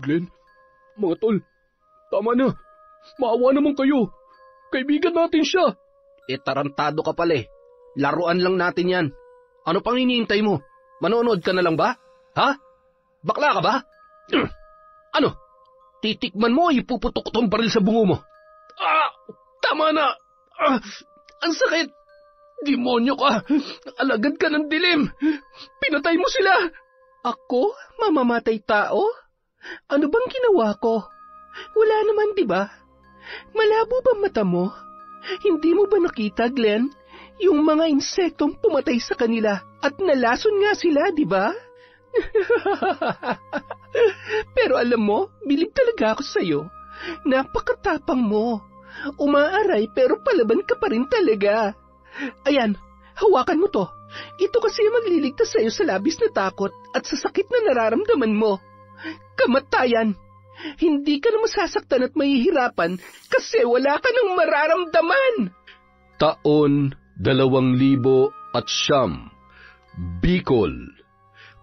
Glenn, mga tol, tama na. Maawa naman kayo. Kaibigan natin siya. Tarantado ka pala eh. Laruan lang natin yan. Ano pang hinihintay mo? Manonood ka na lang ba? Ha? Bakla ka ba? Ano? Titikman mo o ipuputok tong baril sa bungo mo? Tama na. Ang sakit. Demonyo ka. Alagad ka ng dilim. Pinatay mo sila. Ako? Mamamatay tao? Ano bang ginawa ko? Wala naman, di ba? Malabo ba mata mo? Hindi mo ba nakita, Glenn? Yung mga insektong pumatay sa kanila at nalason nga sila, di ba? Pero alam mo, bilib talaga ako sa'yo. Napakatapang mo. Umaaray pero palaban ka pa rin talaga. Ayan, hawakan mo to. Ito kasi magliligtas sa'yo sa labis na takot at sa sakit na nararamdaman mo. Kamatayan. Hindi ka na masasaktan at mahihirapan kasi wala ka nang mararamdaman. Taon 2009, Bicol.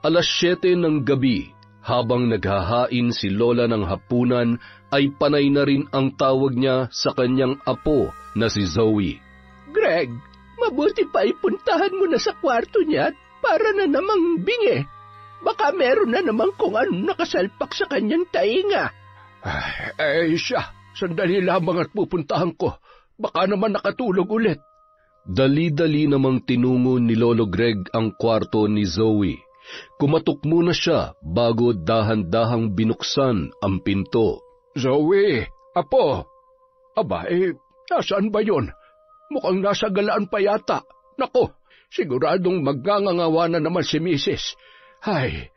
Alas 7 ng gabi, habang naghahain si Lola ng hapunan, ay panay na rin ang tawag niya sa kanyang apo na si Zoe. Greg, mabuti pa ipuntahan mo na sa kwarto niya para na namang bingi. Baka meron na naman kung ano nakasalpak sa kanyang tainga. Siya, sandali lamang at pupuntahan ko. Baka naman nakatulog ulit. Dali-dali namang tinungo ni Lolo Greg ang kwarto ni Zoe. Kumatok muna siya bago dahan-dahang binuksan ang pinto. Zoe, apo. Aba, nasaan ba yun? Mukhang nasa galaan pa yata. Nako, siguradong magngangawa na naman si Mrs. Ay,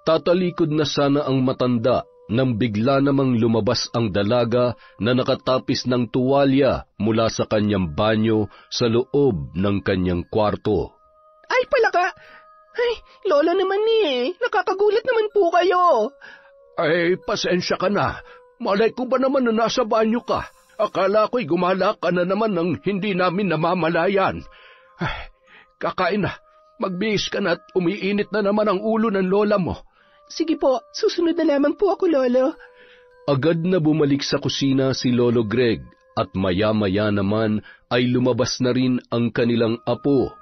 tatalikod na sana ang matanda nang bigla namang lumabas ang dalaga na nakatapis ng tuwalya mula sa kanyang banyo sa loob ng kanyang kwarto. Ay, palaka! Ay, Lola naman nakakagulat naman po kayo. Ay, pasensya ka na. Malay ko ba naman na nasa banyo ka? Akala ko'y gumala ka na naman ng hindi namin namamalayan. Ay, kakain na. Magbihis ka na at umiinit na naman ang ulo ng lola mo. Sige po, susunod na lamang po ako, Lolo. Agad na bumalik sa kusina si Lolo Greg at maya-maya naman ay lumabas na rin ang kanilang apo.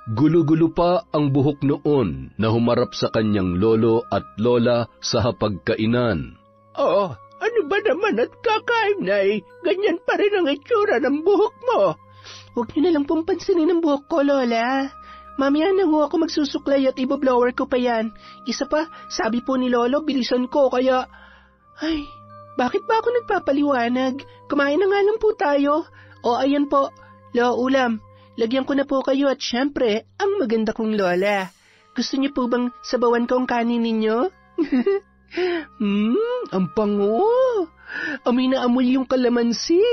Gulo-gulo pa ang buhok noon na humarap sa kanyang lolo at lola sa hapagkainan. Oo, ano ba naman at kakain na ganyan pa rin ang itsura ng buhok mo. Huwag niyo na lang pong pansinin ang buhok ko, Lola. Mamaya na ho ako magsusuklay at ibablower ko pa yan. Isa pa, sabi po ni Lolo, bilisan ko kaya... Ay, bakit ba ako nagpapaliwanag? Kumain na nga lang po tayo. O ayan po, ulam. Lagyan ko na po kayo at syempre, ang maganda kong Lola. Gusto niyo po bang sabawan ko ang kanin ninyo? Ang pango. Amoy na amoy yung kalamansi.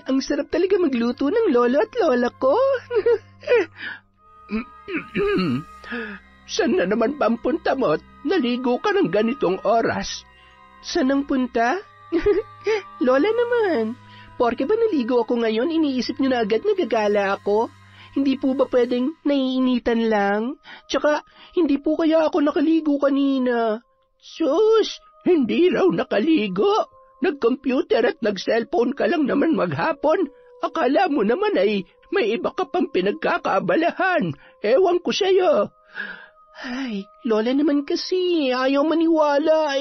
Ang sarap talaga magluto ng lolo at lola ko. Saan na naman ba ang punta mo? Naligo ka ng ganitong oras. Saan ang punta? Lola naman. Porke ba naligo ako ngayon, iniisip niyo na agad nagagala ako? Hindi po ba pwedeng naiinitan lang? Tsaka, hindi po kaya ako nakaligo kanina. Sus, hindi raw nakaligo. Nag-computer at nag-cellphone ka lang naman maghapon. Akala mo naman ay may iba ka pang pinagkakaabalahan. Ewan ko sa'yo. Ay, Lola naman kasi, ayaw maniwala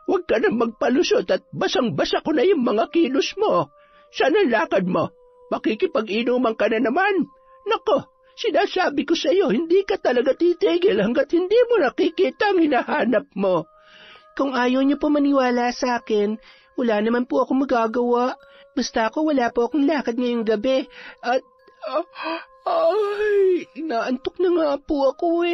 Huwag ka na magpalusot at basang-basa ko na yung mga kilos mo. Saan ang lakad mo? Makikipag-inuman ka na naman. Nako, sinasabi ko sa'yo, hindi ka talaga titigil hanggat hindi mo nakikita ang hinahanap mo. Kung ayaw niyo po maniwala sa akin, wala naman po akong magagawa. Basta ako wala po akong lakad ngayong gabi. At, inaantok na nga po ako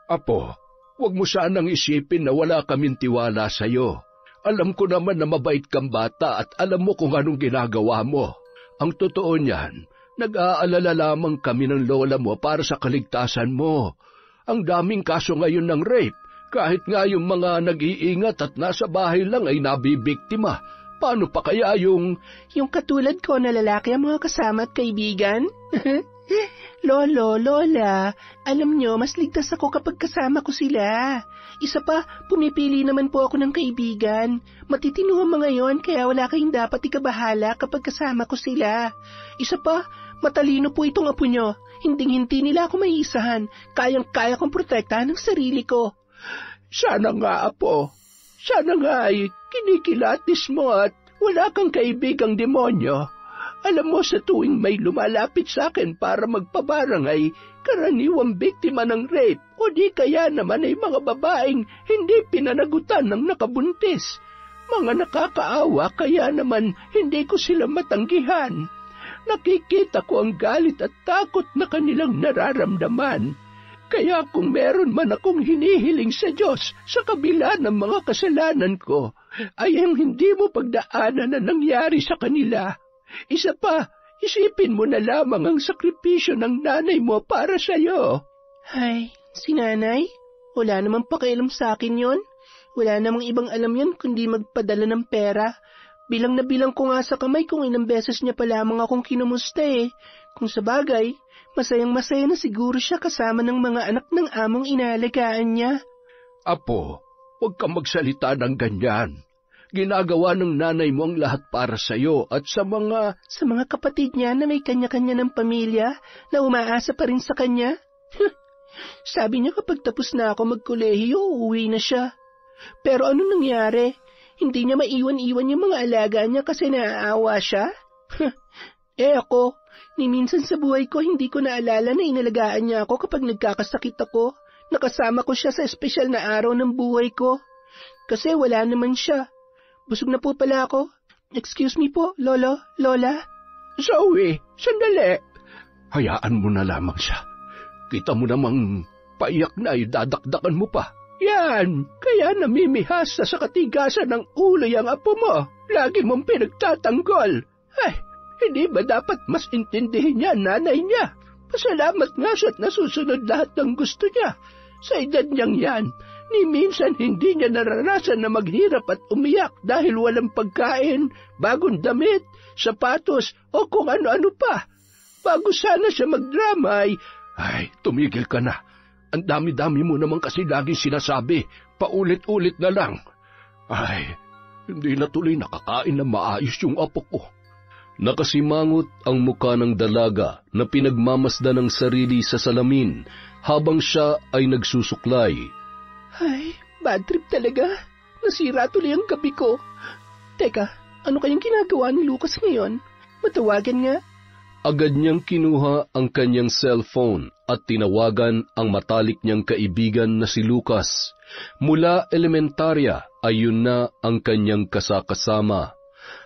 Apo, huwag mo sanang isipin na wala kaming tiwala sa'yo. Alam ko naman na mabait kang bata at alam mo kung anong ginagawa mo. Ang totoo niyan, nag-aalala lamang kami ng lola mo para sa kaligtasan mo. Ang daming kaso ngayon ng rape. Kahit nga yung mga nag-iingat at nasa bahay lang ay nabibiktima. Paano pa kaya yung... Yung katulad ko na lalaki ang mga kasama at kaibigan? Lolo, Lola, alam nyo, mas ligtas ako kapag kasama ko sila. Isa pa, pumipili naman po ako ng kaibigan. Matitino ang mga yon, kaya wala kayong dapat ikabahala kapag kasama ko sila. Isa pa, matalino po itong apo nyo. Hinding-hindi nila ako maiisahan. Kayang-kaya kong protektahan ang sarili ko. Sana nga, apo. Sana nga ay kinikilatis mo at wala kang kaibigang demonyo. Alam mo, sa tuwing may lumalapit sa akin para magpabarangay, karaniwang biktima ng rape o di kaya naman ay mga babaeng hindi pinanagutan ng nakabuntis. Mga nakakaawa kaya naman hindi ko sila matanggihan. Nakikita ko ang galit at takot na kanilang nararamdaman. Kaya kung meron man akong hinihiling sa Diyos sa kabila ng mga kasalanan ko, ay ang hindi mo pagdaanan na nangyari sa kanila. Isa pa, isipin mo na lamang ang sakripisyo ng nanay mo para sa'yo. Ay, si nanay? Wala namang pakialam sa akin yon. Wala namang ibang alam yon kundi magpadala ng pera. Bilang na bilang ko nga sa kamay kung ilang beses niya pa lamang akong kinumusta eh. Kung sa bagay, masayang-masaya na siguro siya kasama ng mga anak ng among inaalagaan niya. Apo, huwag kang magsalita ng ganyan. Ginagawa ng nanay mo ang lahat para sa'yo at sa mga... Sa mga kapatid niya na may kanya-kanya ng pamilya na umaasa pa rin sa kanya? Sabi niya kapag tapos na ako magkolehiyo, uuwi na siya. Pero ano nangyari? Hindi niya maiwan-iwan yung mga alaga niya kasi naaawa siya? Ako, ni minsan sa buhay ko hindi ko naalala na inalagaan niya ako kapag nagkakasakit ako. Nakasama ko siya sa espesyal na araw ng buhay ko. Kasi wala naman siya. Busog na po pala ako. Excuse me po, Lolo, Lola. Zoe, sandali. Hayaan mo na lamang siya. Kita mo namang paiyak na ay dadakdakan mo pa. Yan, kaya namimihasa sa katigasan ng ulo yung apo mo. Lagi mong pinagtatanggol. Ay, hindi ba dapat mas intindihin niya nanay niya? Pasalamat nga siya at nasusunod lahat ng gusto niya. Sa edad niyang yan, ni minsan hindi niya naranasan na maghirap at umiyak dahil walang pagkain, bagong damit, sapatos o kung ano-ano pa. Bago sana siya magdrama ay, tumigil ka na. Ang dami-dami mo naman kasi laging sinasabi, paulit-ulit na lang. Ay, hindi na tuloy nakakain na maayos yung apo ko. Nakasimangot ang muka ng dalaga na pinagmamasdan ng sarili sa salamin habang siya ay nagsusuklay. Ay, bad trip talaga. Nasira tuloy ang gabi ko. Teka, ano kayang ginagawa ni Lucas ngayon? Matawagan nga. Agad niyang kinuha ang kanyang cellphone at tinawagan ang matalik niyang kaibigan na si Lucas. Mula elementarya ay yun na ang kanyang kasakasama.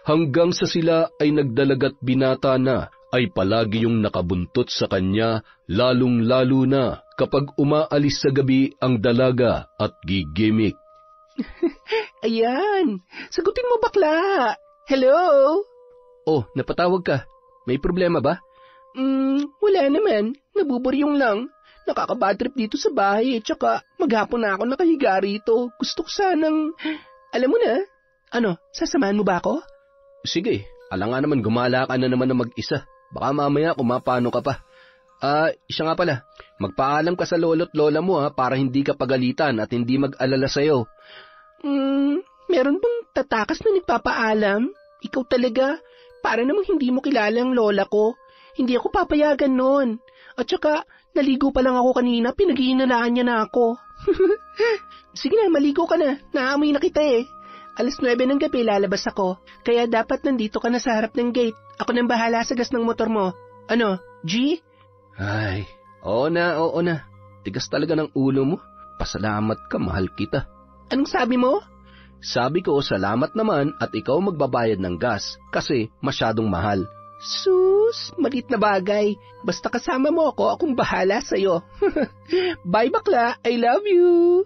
Hanggang sa sila ay nagdalagat binata na, ay palagi yung nakabuntot sa kanya, lalong-lalo na kapag umaalis sa gabi ang dalaga at gigimik. Ayan, sagutin mo bakla. Hello? Oh, napatawag ka. May problema ba? Wala naman. Nabuburyong lang. Nakaka-bad trip dito sa bahay tsaka maghapon na ako nakahiga rito. Gusto ko sanang... Alam mo na? Ano, sasamahan mo ba ako? Sige, alangan naman gumala ka na naman na mag-isa. Baka mamaya kumapano ka pa. Isa nga pala, magpaalam ka sa lolo't lola mo para hindi ka pagalitan at hindi mag-alala sa'yo. Meron bang tatakas na nagpapaalam? Ikaw talaga? Para namang hindi mo kilala ang lola ko. Hindi ako papayagan nun. At saka, naligo pa lang ako kanina, pinag-iinalaan niya na ako. Sige na, maligo ka na. Naamoy na kita eh. 9:00 ng gabi lalabas ako, kaya dapat nandito ka na sa harap ng gate. Ako nang bahala sa gas ng motor mo. Ano, G? Ay, oo na. Tigas talaga ng ulo mo. Pasalamat ka, mahal kita. Anong sabi mo? Sabi ko, salamat naman at ikaw magbabayad ng gas kasi masyadong mahal. Sus, malit na bagay. Basta kasama mo ako, akong bahala sa'yo. Bye bakla, I love you.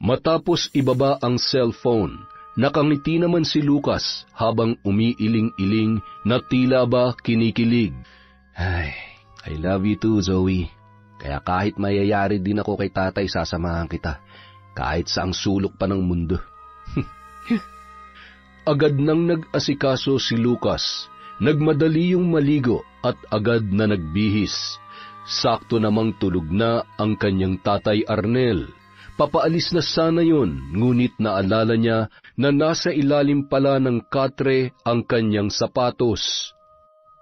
Matapos ibaba ang cellphone, nakangiti naman si Lucas habang umiiling-iling na tila ba kinikilig. Ay, I love you too, Zoe. Kaya kahit mayayari din ako kay tatay, sasamahan kita. Kahit saang sulok pa ng mundo. Agad nang nag-asikaso si Lucas. Nagmadali yung maligo at agad na nagbihis. Sakto namang tulog na ang kanyang tatay Arnel. Papaalis na sana yun, ngunit naalala niya na nasa ilalim pala ng katre ang kanyang sapatos.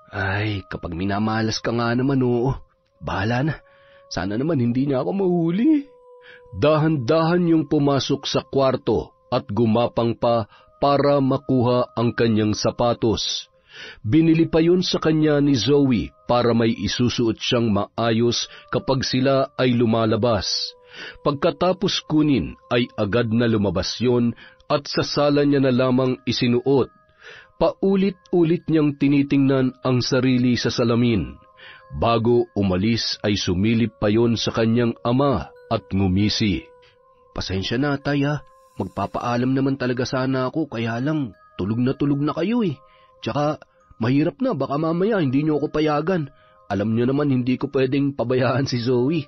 Ay, kapag minamalas ka nga naman bahala na. Sana naman hindi niya ako mahuli. Dahan-dahan yung pumasok sa kwarto at gumapang pa para makuha ang kanyang sapatos. Binili pa yun sa kanya ni Zoe para may isusuot siyang maayos kapag sila ay lumalabas. Pagkatapos kunin ay agad na lumabas yun at sa sala niya na lamang isinuot. Paulit-ulit niyang tinitingnan ang sarili sa salamin. Bago umalis ay sumilip pa yon sa kanyang ama at ngumisi. Pasensya na, tay, magpapaalam naman talaga sana ako, kaya lang tulog na kayo Tsaka mahirap na, baka mamaya hindi niyo ako payagan. Alam niyo naman hindi ko pwedeng pabayaan si Zoe.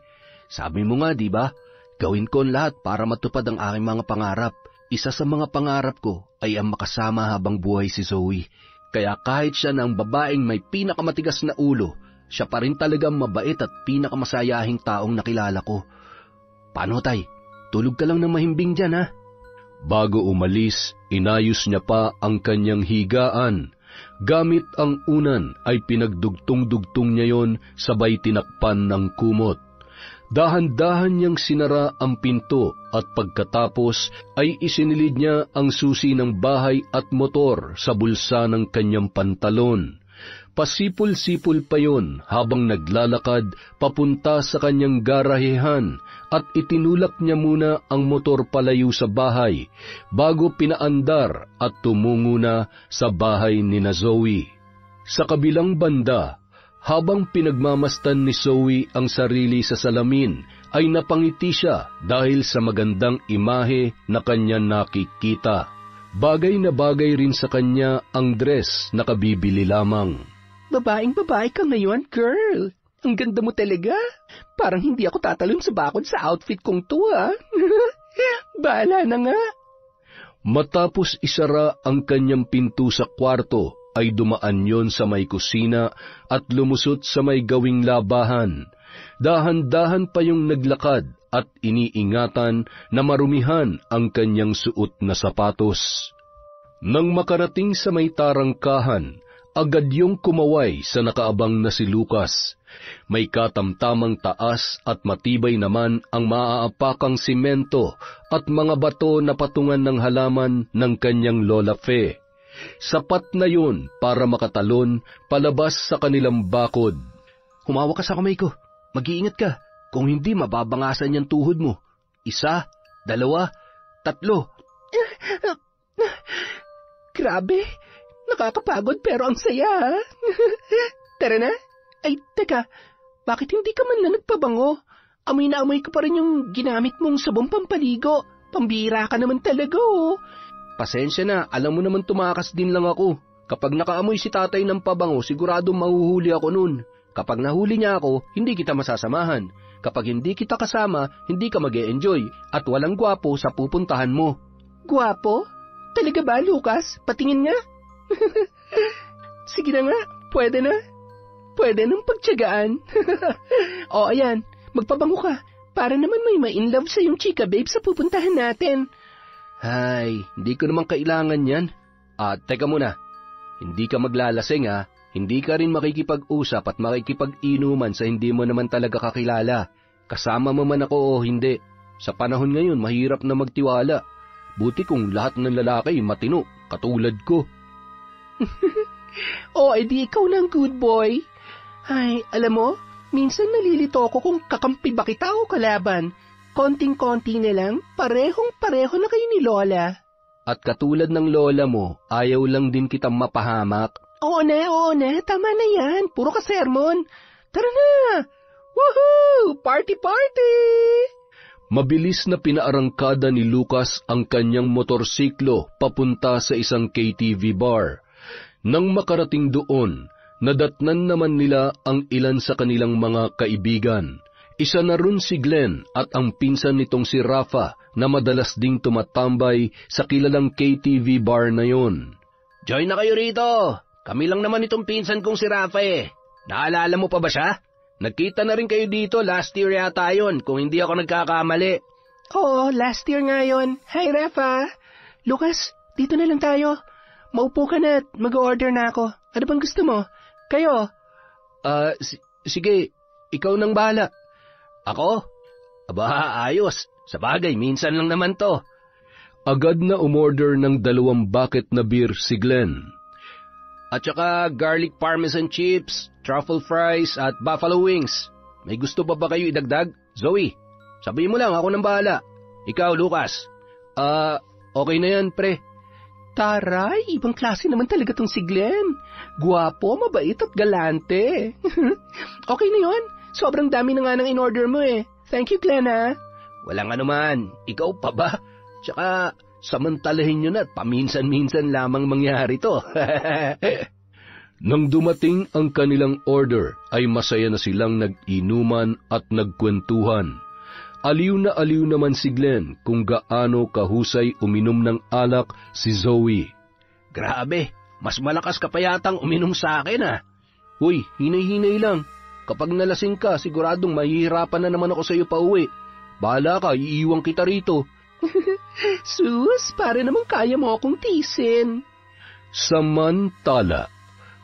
Sabi mo nga, di ba? Gawin ko ang lahat para matupad ang aking mga pangarap. Isa sa mga pangarap ko ay ang makasama habang buhay si Zoe. Kaya kahit siya na ang babaeng may pinakamatigas na ulo, siya pa rin talagang mabait at pinakamasayahing taong nakilala ko. Paano, tay? Tulog ka lang ng mahimbing dyan, ha? Bago umalis, inayos niya pa ang kanyang higaan. Gamit ang unan ay pinagdugtong-dugtong niya yon sabay tinakpan ng kumot. Dahan-dahan niyang sinara ang pinto at pagkatapos ay isinilid niya ang susi ng bahay at motor sa bulsa ng kanyang pantalon. Pasipol-sipol pa yon habang naglalakad papunta sa kanyang garahehan at itinulak niya muna ang motor palayo sa bahay bago pinaandar at tumungo na sa bahay ni Zoe. Sa kabilang banda, habang pinagmamastan ni Zoe ang sarili sa salamin, ay napangiti siya dahil sa magandang imahe na kanya nakikita. Bagay na bagay rin sa kanya ang dress na kabibili lamang. Babaeng-babae ka ngayon, girl. Ang ganda mo talaga. Parang hindi ako tatalon sa bakod sa outfit kong to, Bahala na nga. Matapos isara ang kanyang pinto sa kwarto, ay dumaan yon sa may kusina at lumusot sa may gawing labahan. Dahan-dahan pa yung naglakad at iniingatan na marumihan ang kanyang suot na sapatos. Nang makarating sa may tarangkahan, agad yung kumaway sa nakaabang na si Lucas. May katamtamang taas at matibay naman ang maaapakang simento at mga bato na patungan ng halaman ng kanyang Lola Fe. Sapat na yun para makatalon palabas sa kanilang bakod. Humawak ka sa kamay ko. Mag-iingat ka. Kung hindi, mababangasan yung tuhod mo. 1, 2, 3. Grabe. Nakakapagod pero ang saya, Tara na. Ay, teka. Bakit hindi ka man na nagpabango? Amoy na amoy ka pa rin yung ginamit mong sabong pampaligo. Pambira ka naman talaga, Pasensya na, alam mo naman tumakas din lang ako. Kapag nakaamoy si tatay ng pabango, sigurado mahuhuli ako nun. Kapag nahuli niya ako, hindi kita masasamahan. Kapag hindi kita kasama, hindi ka mag-e-enjoy at walang gwapo sa pupuntahan mo. Gwapo? Talaga ba, Lucas? Patingin nga. Sige na nga, pwede na. Pwede nang pagtiyagaan. O ayan, magpabango ka. Para naman may ma-inlove sa yung chika babe sa pupuntahan natin. Ay, hindi ko naman kailangan yan. Teka muna. Hindi ka maglalasing Hindi ka rin makikipag-usap at makikipag-inuman sa hindi mo naman talaga kakilala. Kasama mo man ako o hindi. Sa panahon ngayon, mahirap na magtiwala. Buti kung lahat ng lalaki matino, katulad ko. Edi ikaw ng good boy. Ay, alam mo, minsan nalilito ako kung kakampi ba kita o kalaban. Konting-konti na lang, parehong-pareho na kayo ni Lola. At katulad ng lola mo, ayaw lang din kitang mapahamak. Oo na, tama na yan. Puro ka sermon. Tara na! Woohoo! Party-party! Mabilis na pinaarangkada ni Lucas ang kanyang motorsiklo papunta sa isang KTV bar. Nang makarating doon, nadatnan naman nila ang ilan sa kanilang mga kaibigan. Isa na rin si Glenn at ang pinsan nitong si Rafa na madalas ding tumatambay sa kilalang KTV bar na yon. Join na kayo rito! Kami lang naman itong pinsan kong si Rafa Naalala mo pa ba siya? Nagkita na rin kayo dito, last year yata yun, kung hindi ako nagkakamali. Oo, last year nga yun. Hi, Rafa. Lucas, dito na lang tayo. Maupo ka na at mag-order na ako. Ano bang gusto mo? Kayo? Sige, ikaw nang bahala. Ako? Aba, ayos. Sa bagay, minsan lang naman to. Agad na umorder ng 2 bucket na beer si Glenn. At saka garlic parmesan chips, truffle fries at buffalo wings. May gusto pa ba kayo idagdag? Zoe, sabihin mo lang, ako nang bahala. Ikaw, Lucas. Okay na yan, pre. Taray, ibang klase naman talaga tong si Glenn. Guwapo, mabait at galante. Okay na yun. Sobrang dami na nga ng in-order mo eh. Thank you, Glenn, ha? Walang anuman. Ikaw pa ba? Tsaka, samantalahin nyo na at paminsan-minsan lamang mangyari to. Nang dumating ang kanilang order, ay masaya na silang nag-inuman at nagkwentuhan. Aliw naman si Glenn kung gaano kahusay uminom ng alak si Zoe. Grabe, mas malakas ka pa yatang uminom sa akin ah. Uy, hinay-hinay lang. Kapag nalasing ka, siguradong mahihirapan na naman ako sa iyo pauwi. Bahala ka, iiwan kita rito. Sus, pare naman kaya mo akong tisin. Samantala,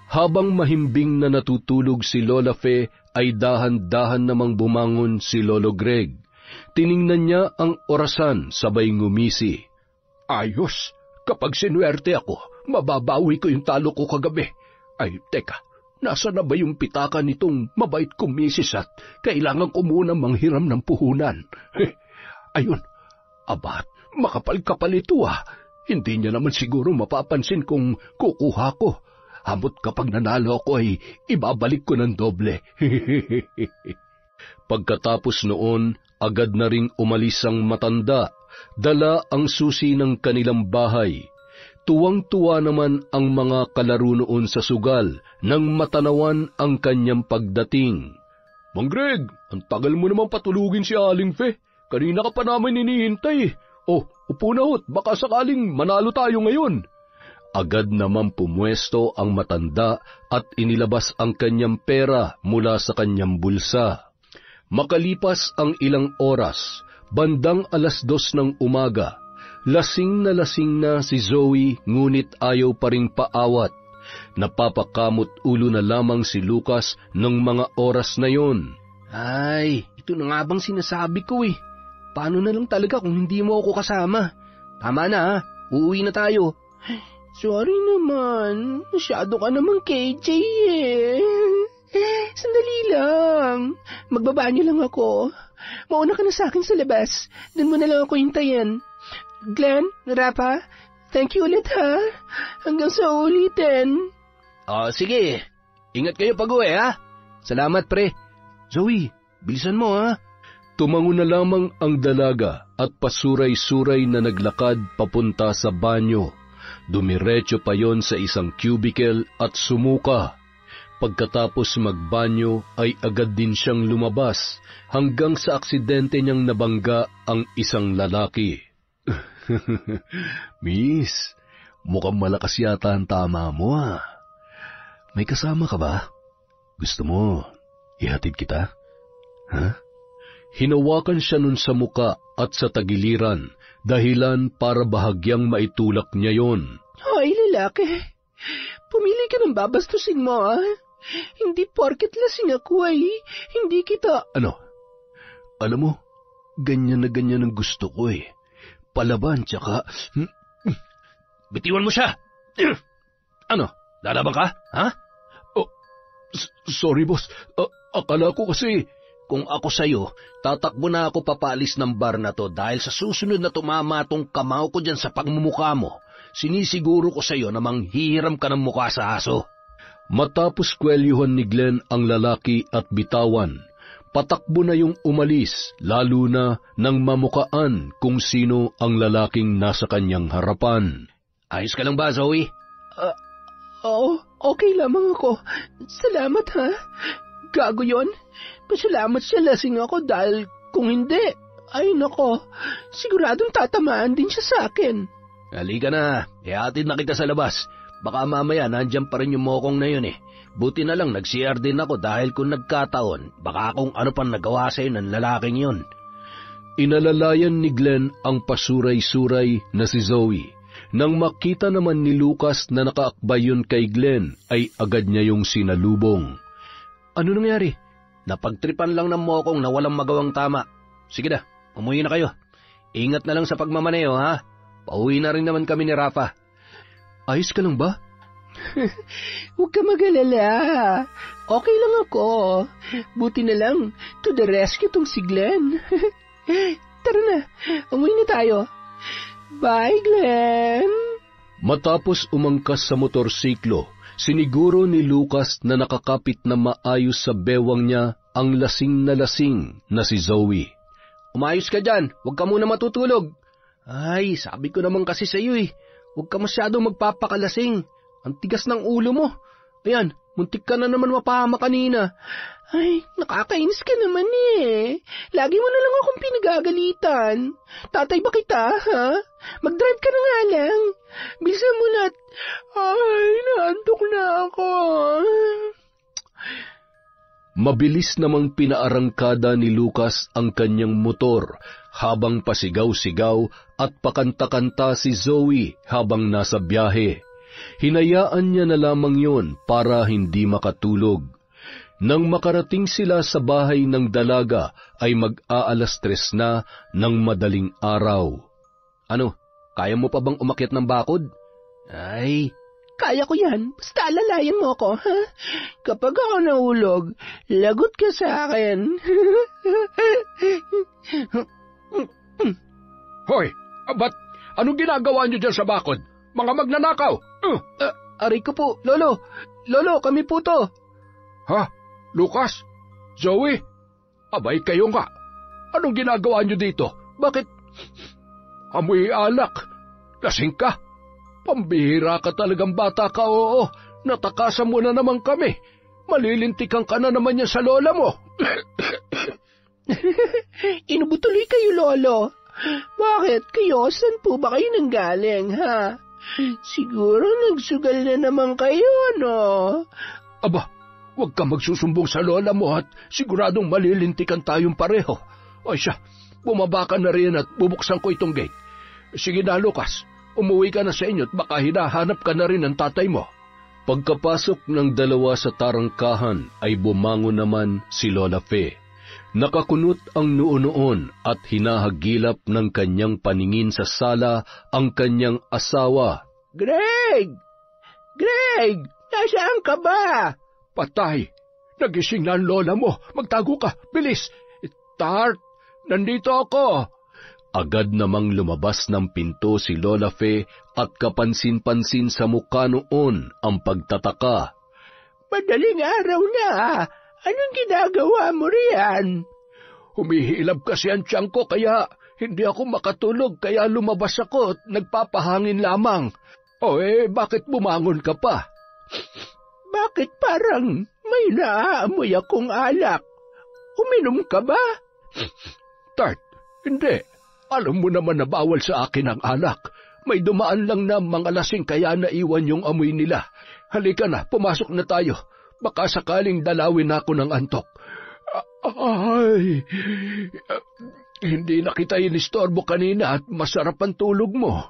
habang mahimbing na natutulog si Lola Fe, ay dahan-dahan namang bumangon si Lolo Greg. Tiningnan niya ang orasan sabay ngumisi. Ayos, kapag sinuwerte ako, mababawi ko yung talo ko kagabi. Ay, teka, nasa na ba yung pitaka nitong mabait kong misis at kailangan ko muna manghiram ng puhunan? Ayun, abat, makapal-kapal ito ah. Hindi niya naman siguro mapapansin kung kukuha ko. Hamot kapag nanalo ako ay ibabalik ko ng doble. Pagkatapos noon, agad na ring umalis ang matanda, dala ang susi ng kanilang bahay. Tuwang-tuwa naman ang mga kalaro noon sa sugal nang matanawan ang kanyang pagdating. Mang Greg, ang tagal mo naman patulugin si Aling Fe. Kanina ka pa namin hinihintay. Oh, upo na hot, baka sakaling manalo tayo ngayon. Agad naman pumwesto ang matanda at inilabas ang kanyang pera mula sa kanyang bulsa. Makalipas ang ilang oras, bandang 2:00 ng umaga, lasing na si Zoe ngunit ayaw pa ring paawat. Napapakamot ulo na lamang si Lucas ng mga oras na yon. Ay, ito na nga bang sinasabi ko eh. Paano na lang talaga kung hindi mo ako kasama? Tama na ha, uuwi na tayo. Sorry naman, masyado ka namang KJ eh. Sandali lang, magbabanyo lang ako. Mauna ka na sa akin sa labas, doon mo na lang ako hintayin. Glenn, Rafa, thank you ulit ha. Hanggang sa ulitin. Sige, ingat kayo pag-uwi ha. Salamat pre. Zoe, bilisan mo ha. Tumango na lamang ang dalaga at pasuray-suray na naglakad papunta sa banyo. Dumiretso pa yon sa isang cubicle at sumuka. Pagkatapos magbanyo ay agad din siyang lumabas hanggang sa aksidente niyang nabangga ang isang lalaki. Miss, mukhang malakas yata ang tama mo ah. May kasama ka ba? Gusto mo, ihatid kita? Ha? Hinawakan siya nun sa muka at sa tagiliran, dahilan para bahagyang maitulak niya yon. Hoy, lalaki, pumili ka ng babastusin mo, ah. Hindi porket lasing ako ay hindi kita... Ano? Alam mo, ganyan na ganyan ang gusto ko eh. Palaban, tsaka... Bitiwan mo siya! Ano? Lalaban ka? Ha? Oh, sorry boss, akala ko kasi... Kung ako sa'yo, tatakbo na ako papalis ng bar na to dahil sa susunod na tumama tong kamao ko dyan sa pagmumukha mo, sinisiguro ko sa'yo na manghihiram ka ng mukha sa aso. Matapos kwelyuhan ni Glenn ang lalaki at bitawan, patakbo na yung umalis, lalo na nang mamukaan kung sino ang lalaking nasa kanyang harapan. Ayos ka lang ba, Zoe? Oo, okay lamang ako. Salamat ha. Gago yun. Pasalamat siya lasing ako dahil kung hindi, ay nako, siguradong tatamaan din siya sa akin. Halika na, ihatid na kita sa labas. Baka mamaya nandyan pa rin yung mokong na yun eh. Buti na lang nag-CR din ako dahil kung nagkataon, baka kung ano pang nagawa sa'yo ng lalaking yun. Inalalayan ni Glenn ang pasuray-suray na si Zoe. Nang makita naman ni Lucas na nakaakbay yun kay Glenn, ay agad niya yung sinalubong. Ano nangyari? Napagtripan lang ng mokong na walang magawang tama. Sige na, umuwi na kayo. Ingat na lang sa pagmamaneo, ha? Pauwi na rin naman kami ni Rafa. Ayos ka lang ba? Huwag ka mag-alala. Okay lang ako. Buti na lang, to the rescue tong si Glenn. Tara na, umuwi na tayo. Bye, Glenn. Matapos umangkas sa motorsiklo, siniguro ni Lucas na nakakapit na maayos sa bewang niya ang lasing na si Zoe. Umayos ka dyan, huwag ka muna matutulog. Ay, sabi ko naman kasi sa iyo eh, huwag ka masyadong magpapakalasing. Ang tigas ng ulo mo. Ayan, muntik ka na naman mapahama kanina. Ay, nakakainis ka naman eh. Lagi mo na lang akong pinagagalitan. Tatay ba kita, ha? Mag-drive ka na nga lang. Bilisan mo na. Ay, naantok na ako. Mabilis namang pinaarangkada ni Lucas ang kanyang motor habang pasigaw-sigaw at pakanta-kanta si Zoe habang nasa biyahe. Hinayaan niya na lamang yon para hindi makatulog. Nang makarating sila sa bahay ng dalaga ay mag-aalas 3 na ng madaling araw. Ano, kaya mo pa bang umakyat ng bakod? Ay, kaya ko yan. Basta alalayan mo ako, ha? Kapag ako nahulog, lagot ka sa akin. Hoy, ba't anong ginagawa niyo dyan sa bakod? Mga magnanakaw! Aray ko po, Lolo! Lolo, kami po to! Ha? Lucas? Zoe? Abay kayo nga! Anong ginagawa niyo dito? Bakit? Amoy alak! Lasing ka! Pambihira ka talagang bata ka, oo! Natakasan mo na naman kami! Malilintikan ka na naman yan sa lola mo! Inubutuloy kayo, Lolo! Bakit? Kayo, saan po ba kayo nanggaling, ha? Siguro nagsugal na naman kayo, no? Aba, huwag ka magsusumbong sa lola mo at siguradong malilintikan tayong pareho. O siya, bumaba ka na rin at bubuksan ko itong gate. Sige na, Lucas, umuwi ka na sa inyo at baka hinahanap ka na rin ng tatay mo. Pagkapasok ng dalawa sa tarangkahan ay bumangon naman si Lola Fe. Nakakunot ang noo-noon at hinahagilap ng kanyang paningin sa sala ang kanyang asawa. Greg! Greg! Nasaan ka ba? Patay! Nagising na ang lola mo! Magtago ka! Bilis! Tart! Nandito ako! Agad namang lumabas ng pinto si Lola Fe at kapansin-pansin sa mukha noon ang pagtataka. Madaling araw na! Anong ginagawa mo riyan? Humihilab kasi ang tiyan ko kaya hindi ako makatulog kaya lumabas ako at nagpapahangin lamang. O bakit bumangon ka pa? Bakit parang may naaamoy akong alak? Uminom ka ba? Tart, hindi. Alam mo naman na bawal sa akin ang alak. May dumaan lang na mga lasing kaya naiwan yung amoy nila. Halika na, pumasok na tayo. Baka sakaling dalawin ako ng antok. Ay, hindi na kita inistorbo kanina at masarap ang tulog mo.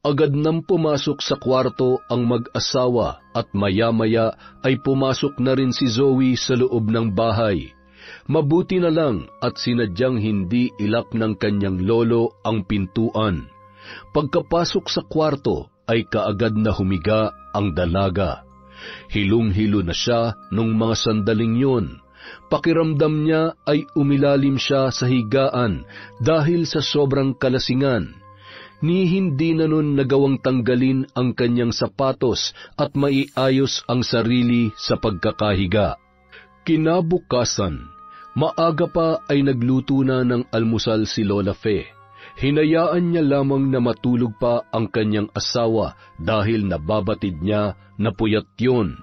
Agad nang pumasok sa kwarto ang mag-asawa at maya-maya ay pumasok na rin si Zoe sa loob ng bahay. Mabuti na lang at sinadyang hindi ilak ng kanyang lolo ang pintuan. Pagkapasok sa kwarto ay kaagad na humiga ang dalaga. Hilong-hilo na siya nung mga sandaling yun. Pakiramdam niya ay umilalim siya sa higaan dahil sa sobrang kalasingan. Ni hindi na nun nagawang tanggalin ang kanyang sapatos at maiayos ang sarili sa pagkakahiga. Kinabukasan, maaga pa ay nagluto na ng almusal si Lola Fe. Hinayaan niya lamang na matulog pa ang kanyang asawa dahil nababatid niya na puyat yun.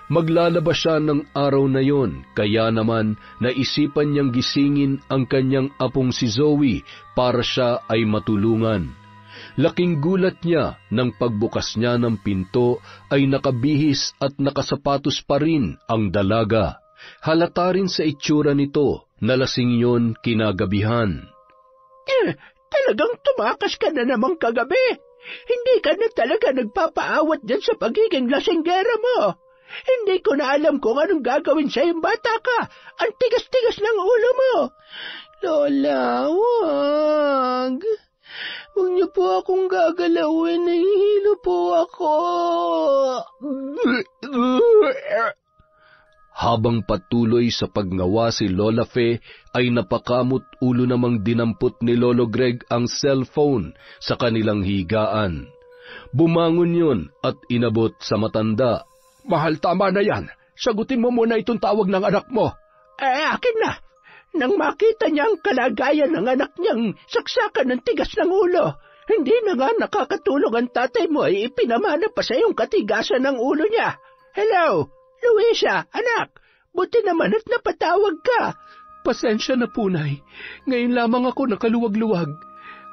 Maglalabas siya ng araw na yon, kaya naman naisipan niyang gisingin ang kanyang apong si Zoe para siya ay matulungan. Laking gulat niya nang pagbukas niya ng pinto ay nakabihis at nakasapatos pa rin ang dalaga. Halata rin sa itsura nito na lasing yun kinagabihan. Talagang tumakas ka na namang kagabi. Hindi ka na talaga nagpapaawat dyan sa pagiging lasinggera mo. Hindi ko na alam kung anong gagawin sa'yong bata ka. Ang tigas-tigas ng ulo mo. Lola, wag. Huwag niyo po akong gagalawin. Nahihilo po ako. Habang patuloy sa pagngawa si Lola Fe, ay napakamot ulo namang dinampot ni Lolo Greg ang cellphone sa kanilang higaan. Bumangon yun at inabot sa matanda. Mahal, tama na yan. Sagutin mo muna itong tawag ng anak mo. Akin na. Nang makita niya ang kalagayan ng anak niyang saksakan ng tigas ng ulo, hindi na nga nakakatulog ang tatay mo ay ipinamana pa sa iyong katigasan ng ulo niya. Hello, Luisa, anak, buti naman at napatawag ka. Pasensya na po, Nay. Ngayon lamang ako nakaluwag-luwag.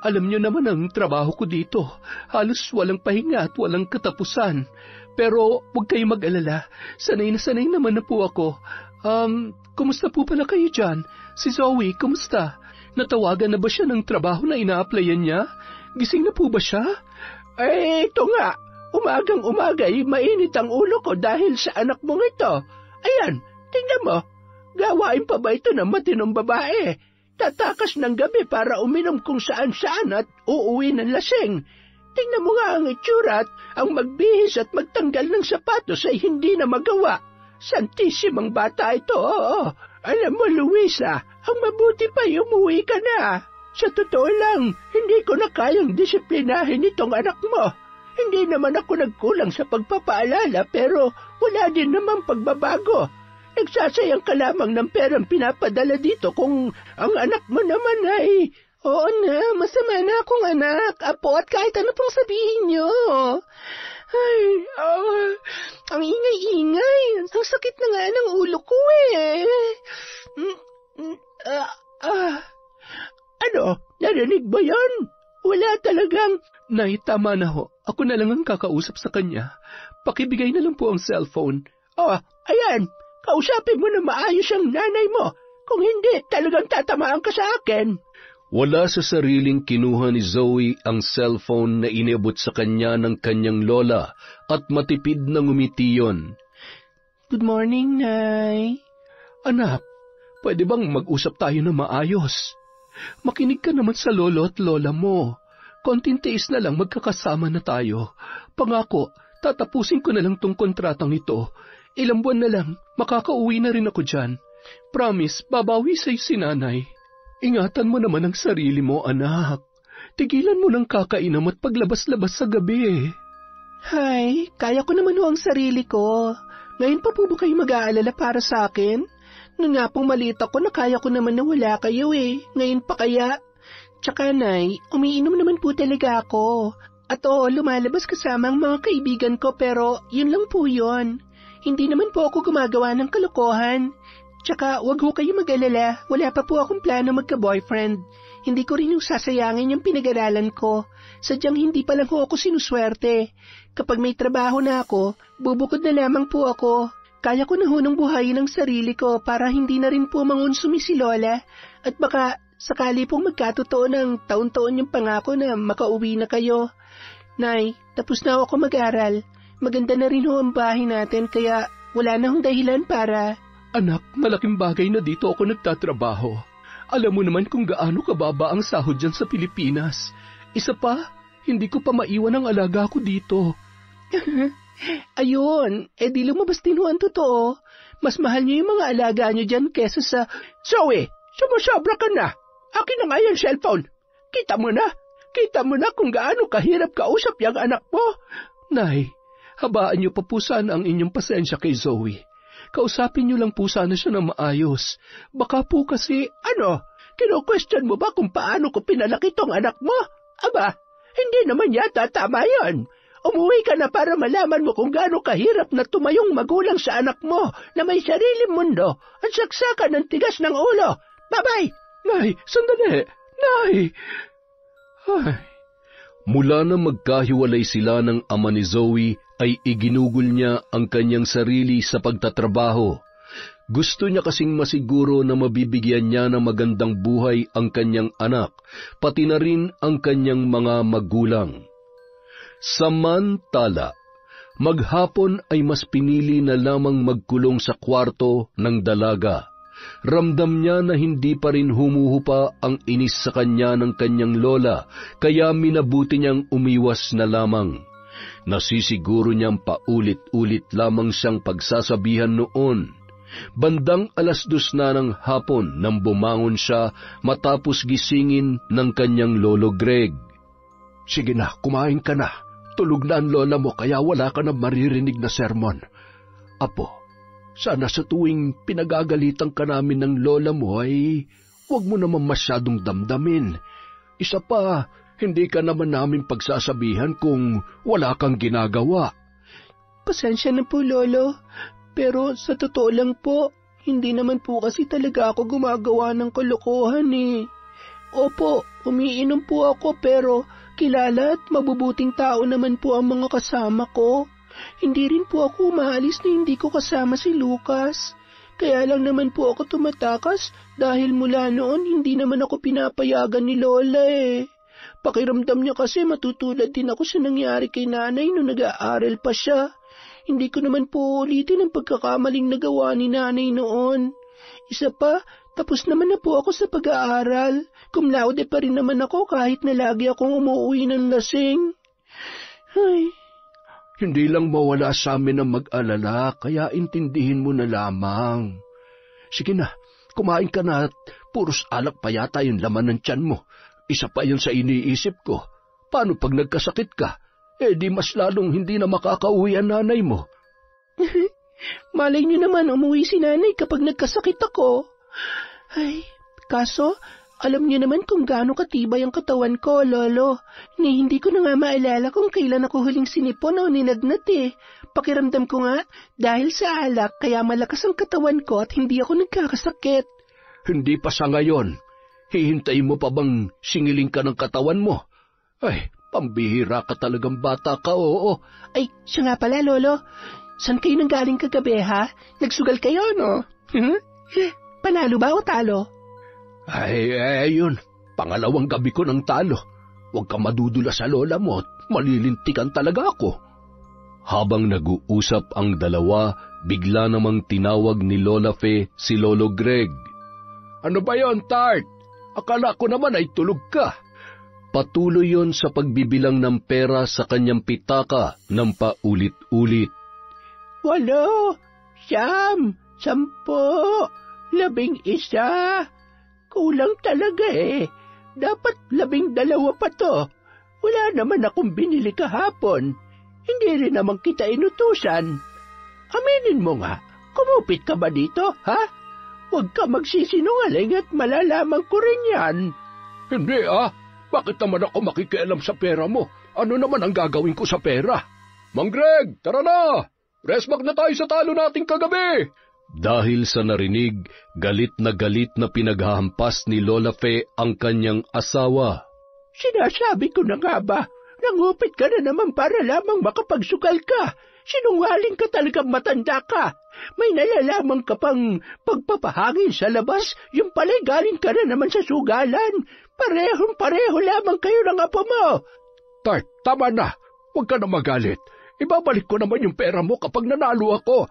Alam niyo naman ang trabaho ko dito. Halos walang pahinga at walang katapusan. Pero huwag kayo mag-alala. Sanay naman na po ako. Kumusta po pala kayo dyan? Si Zoe, kumusta? Natawagan na ba siya ng trabaho na ina-applyan niya? Gising na po ba siya? Ito nga. Umagang-umaga ay mainit ang ulo ko dahil sa anak mong ito. Ayan, tingnan mo. Gawain pa ba ito ng matinong babae? Tatakas ng gabi para uminom kung saan-saan at uuwi ng lasing. Tingnan mo nga ang itsura at ang magbihis at magtanggal ng sapatos ay hindi na magawa. Santisimang bata ito, oo. Alam mo, Luisa, ang mabuti pa umuwi ka na. Sa totoo lang, hindi ko na kayang disiplinahin itong anak mo. Hindi naman ako nagkulang sa pagpapaalala pero wala din naman pagbabago. Nagsasayang ka lamang ng perang pinapadala dito kung ang anak mo naman ay... Oo na, masama na akong anak, apo at kahit ano pong sabihin niyo. Ay, ang ingay-ingay. Ang sakit na nga ng ulo ko eh. Ano? Narinig ba yan? Wala talagang... Nay, tama na ho. Ako na lang ang kakausap sa kanya. Pakibigay na lang po ang cellphone. Ayan. Kausapin mo na maayos ang nanay mo. Kung hindi, talagang tatamaan ka sa akin. Wala sa sariling kinuha ni Zoe ang cellphone na inabot sa kanya ng kanyang lola at matipid na ngumiti yun. Good morning, Nay. Anak, pwede bang mag-usap tayo na maayos? Makinig ka naman sa lolo at lola mo. Konting tiis na lang magkakasama na tayo. Pangako, tatapusin ko na lang tong kontratang ito. Ilang buwan na lang, makakauwi na rin ako dyan. Promise, babawi sa'yo si nanay. Ingatan mo naman ang sarili mo, anak. Tigilan mo lang kakainom at paglabas-labas sa gabi. Hay, kaya ko naman ang sarili ko. Ngayon pa po ba kayo mag-aalala para sa akin? Noon nga pong maliit ako na kaya ko naman na wala kayo eh. Ngayon pa kaya? Tsaka Nay, umiinom naman po talaga ako. At oo, lumalabas kasama ang mga kaibigan ko pero yun lang po yun. Hindi naman po ako gumagawa ng kalokohan. Tsaka wag ho kayo mag-alala, wala pa po akong plano magka-boyfriend. Hindi ko rin yung sasayangin yung pinag-aralan ko. Sadyang hindi pa lang ho ako sinuswerte. Kapag may trabaho na ako, bubukod na lamang po ako. Kaya ko na ho nang buhayin ang sarili ko para hindi na rin po mangonsumi si Lola. At baka sakali pong magkatotoo ng taon-taon yung pangako na makauwi na kayo. Nay, tapos na ako mag-aral. Maganda na rin ho ang bahay natin kaya wala na hong dahilan para... Anak, malaking bagay na dito ako nagtatrabaho. Alam mo naman kung gaano kababa ang sahod dyan sa Pilipinas. Isa pa, hindi ko pa maiwan ang alaga ko dito. Ayun, di lumabas din ho ang totoo. Mas mahal niyo yung mga alaga niyo dyan kesa sa... Zoe, sumusobra ka na. Akin na nga yung cellphone. Kita mo na kung gaano kahirap kausap yung anak mo. Nay, habaan niyo pa po sana ang inyong pasensya kay Zoe. Kausapin niyo lang po sana siya na maayos. Baka po kasi... Ano? Kino-question mo ba kung paano ko pinalaki tong anak mo? Aba, hindi naman yata tama yun. Umuwi ka na para malaman mo kung gaano kahirap na tumayong magulang sa anak mo na may sariling mundo at saksakan ng tigas ng ulo. Bye-bye! Nay, sandali! Nay! Ay, Mula na magkahiwalay sila ng ama ni Zoe, ay iginugol niya ang kanyang sarili sa pagtatrabaho. Gusto niya kasing masiguro na mabibigyan niya ng magandang buhay ang kanyang anak, pati na rin ang kanyang mga magulang. Samantala, maghapon ay mas pinili na lamang magkulong sa kwarto ng dalaga. Ramdam niya na hindi pa rin humuhupa ang inis sa kanya ng kanyang lola, kaya minabuti niyang umiwas na lamang. Nasisiguro niyang paulit-ulit lamang siyang pagsasabihan noon. Bandang 2:00 na ng hapon nang bumangon siya matapos gisingin ng kanyang lolo Greg. Sige na, kumain ka na. Tulog na ang lola mo kaya wala ka na maririnig na sermon. Apo, sana sa tuwing pinagagalitan ka namin ng lola mo ay huwag mo naman masyadong damdamin. Isa pa, hindi ka naman namin pagsasabihan kung wala kang ginagawa. Pasensya na po, Lolo. Pero sa totoo lang po, hindi naman po kasi talaga ako gumagawa ng kalokohan eh. Opo, umiinom po ako pero kilala at mabubuting tao naman po ang mga kasama ko. Hindi rin po ako umaalis na hindi ko kasama si Lucas. Kaya lang naman po ako tumatakas dahil mula noon hindi naman ako pinapayagan ni Lola eh. Pakiramdam niya kasi matutulad din ako sa nangyari kay nanay nung nag-aaral pa siya. Hindi ko naman po ulitin ang pagkakamaling nagawa ni nanay noon. Isa pa, tapos naman na po ako sa pag-aaral. Cum laude pa rin naman ako kahit na lagi akong umuwi ng lasing. Ay... Hindi lang mawala sa amin ang mag-alala, kaya intindihin mo na lamang. Sige na, kumain ka na at puros alak pa yata yung laman ng tiyan mo. Isa pa yun sa iniisip ko. Paano pag nagkasakit ka? Di mas lalong hindi na makakauwi ang nanay mo. Malay niyo naman umuwi si nanay kapag nagkasakit ako. Ay, kaso... Alam niyo naman kung gaano katibay ang katawan ko, Lolo. Hindi ko na nga maalala kung kailan ako huling sinipon o ninagnat eh. Pakiramdam ko nga, dahil sa alak, kaya malakas ang katawan ko at hindi ako nagkakasakit. Hindi pa sa ngayon. Hihintayin mo pa bang singiling ka ng katawan mo? Ay, pambihira ka talagang bata ka, oo. Ay, siya nga pala, Lolo. San kayo nanggaling kagabi, ha? Nagsugal kayo, no? Panalo ba o talo? Ay, yun. Pangalawang gabi ko ng talo. Huwag ka madudula sa lola mo at malilintikan talaga ako. Habang nag-uusap ang dalawa, bigla namang tinawag ni Lola Fe si Lolo Greg. Ano ba yon, Tart? Akala ko naman ay tulog ka. Patuloy yon sa pagbibilang ng pera sa kanyang pitaka ng paulit-ulit. 8, 9, 10, 11. Kulang talaga eh. Dapat 12 pa to. Wala naman akong binili kahapon. Hindi rin naman kita inutusan. Aminin mo nga, kumupit ka ba dito, ha? Huwag ka magsisinungaling at malalaman ko rin yan. Hindi Bakit naman ako makikialam sa pera mo? Ano naman ang gagawin ko sa pera? Mang Greg, tara na! Rest back na tayo sa talo nating kagabi! Dahil sa narinig, galit na pinaghahampas ni Lola Fe ang kanyang asawa. Sinasabi ko na nga ba, nangupit ka na naman para lamang makapagsukal ka. Sinungaling ka talagang matanda ka. May nalalaman ka pang pagpapahangin sa labas, yung pala'y galing ka na naman sa sugalan. Parehong-pareho lamang kayo ng apo mo. Tart, tama na. Huwag ka na magalit. Ibabalik ko naman yung pera mo kapag nanalo ako.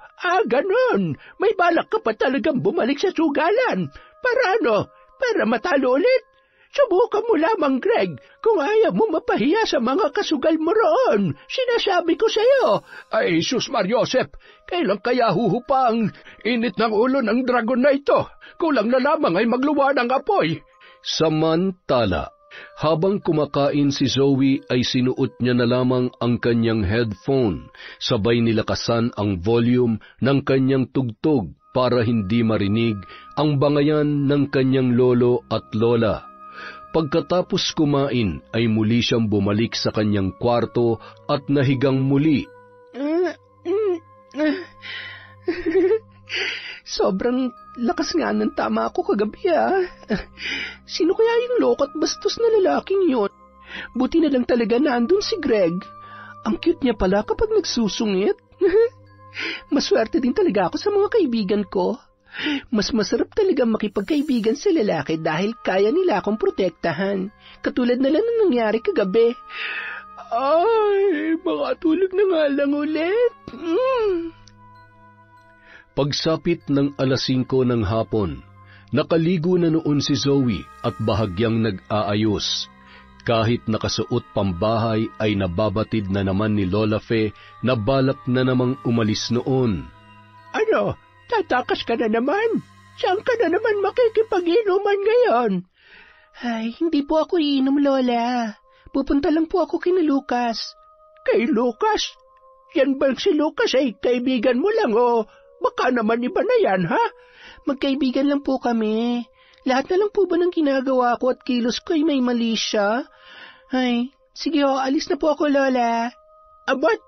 Ganun. May balak ka pa talagang bumalik sa sugalan. Para ano? Para matalo ulit? Subukan mo lamang, Greg, kung ayaw mo mapahiya sa mga kasugal mo roon. Sinasabi ko sa'yo. Ay, sus Mariosep, kailan kaya huhupa ang init ng ulo ng dragon na ito? Kulang na lamang ay magluwa ng apoy. Samantala, habang kumakain si Zoe ay sinuot niya na lamang ang kanyang headphone, sabay nilakasan ang volume ng kanyang tugtog para hindi marinig ang bangayan ng kanyang lolo at lola. Pagkatapos kumain ay muli siyang bumalik sa kanyang kwarto at nahigang muli. Sobrang lakas nga ng tama ako kagabi Sino kaya yung loko at bastos na lalaking yun? Buti na lang talaga nandun si Greg. Ang cute niya pala kapag nagsusungit. Maswerte din talaga ako sa mga kaibigan ko. Mas masarap talaga makipagkaibigan sa lalaki dahil kaya nila akong protektahan. Katulad na lang ng nangyari kagabi. Ay, makatulog na nga lang ulit. Pagsapit ng 5:00 ng hapon, nakaligo na noon si Zoe at bahagyang nag-aayos. Kahit nakasuot pambahay ay nababatid na naman ni Lola Fe na balak na namang umalis noon. Ano? Tatakas ka na naman? Saan ka na naman makikipag-inuman ngayon? Ay, hindi po ako iinom, Lola. Pupunta lang po ako kina Lucas. Kay Lucas? Yan bang si Lucas ay kaibigan mo lang o baka naman iba na yan, ha? Magkaibigan lang po kami. Lahat na lang po ba ng ginagawa ko at kilos ko ay may mali siya? Ay, sige ho, alis na po ako, Lola. Abot?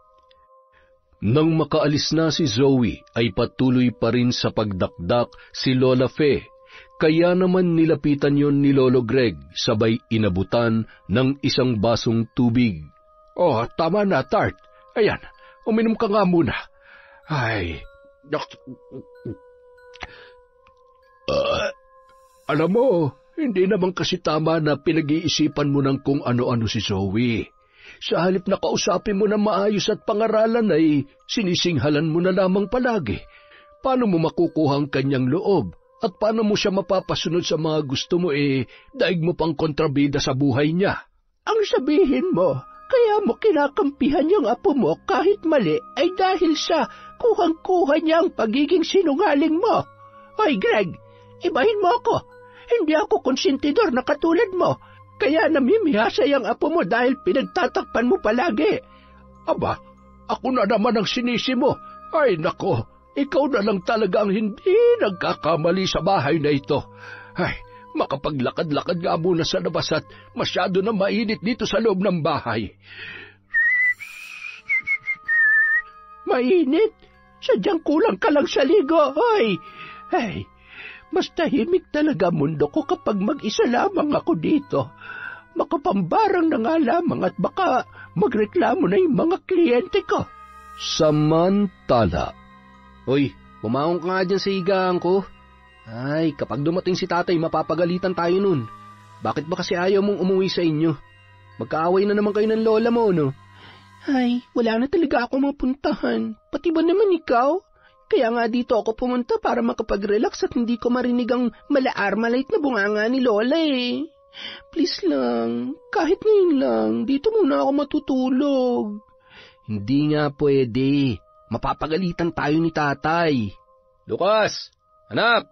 Nang makaalis na si Zoe, ay patuloy pa rin sa pagdakdak si Lola Fe. Kaya naman nilapitan yon ni Lolo Greg, sabay inabutan ng isang basong tubig. Oh, tama na, Tart. Ayan, uminom ka nga muna. Ay, alam mo, hindi naman kasi tama na pinag-iisipan mo ng kung ano-ano si Zoe. Sa halip na kausapin mo na maayos at pangaralan ay sinisinghalan mo na lamang palagi. Paano mo makukuha ang kanyang loob? At paano mo siya mapapasunod sa mga gusto mo daig mo pang kontrabida sa buhay niya? Ang sabihin mo, kaya mo kinakampihan yung apo mo kahit mali ay dahil sa kuhang-kuha niya ang pagiging sinungaling mo. Hoy Greg, ibahin mo ako. Hindi ako konsentidor na katulad mo. Kaya namimihasay ang apo mo dahil pinagtatakpan mo palagi. Aba, ako na naman ang sinisi mo. Ay nako, ikaw na lang talaga ang hindi nagkakamali sa bahay na ito. Ay, makapaglakad-lakad nga muna sa labas at masyado na mainit dito sa loob ng bahay. Mainit? Sadyang kulang ka lang sa ligo, hoy! Ay, mas tahimik talaga mundo ko kapag mag-isa lamang ako dito. Makapambarang na nga lamang at baka magreklamo na yung mga kliyente ko. Samantala. Hoy, pumahong ka nga dyan sa higaan ko. Ay, kapag dumating si tatay, mapapagalitan tayo nun. Bakit ba kasi ayaw mong umuwi sa inyo? Magkaaway na naman kayo ng lola mo, no? Ay, wala na talaga ako mapuntahan. Pati ba naman ikaw? Kaya nga dito ako pumunta para makapag-relax at hindi ko marinig ang mala-armalite na bunganga ni Lola eh. Please lang, kahit ngayon lang, dito muna ako matutulog. Hindi nga pwede. Mapapagalitan tayo ni tatay. Lucas! Anak!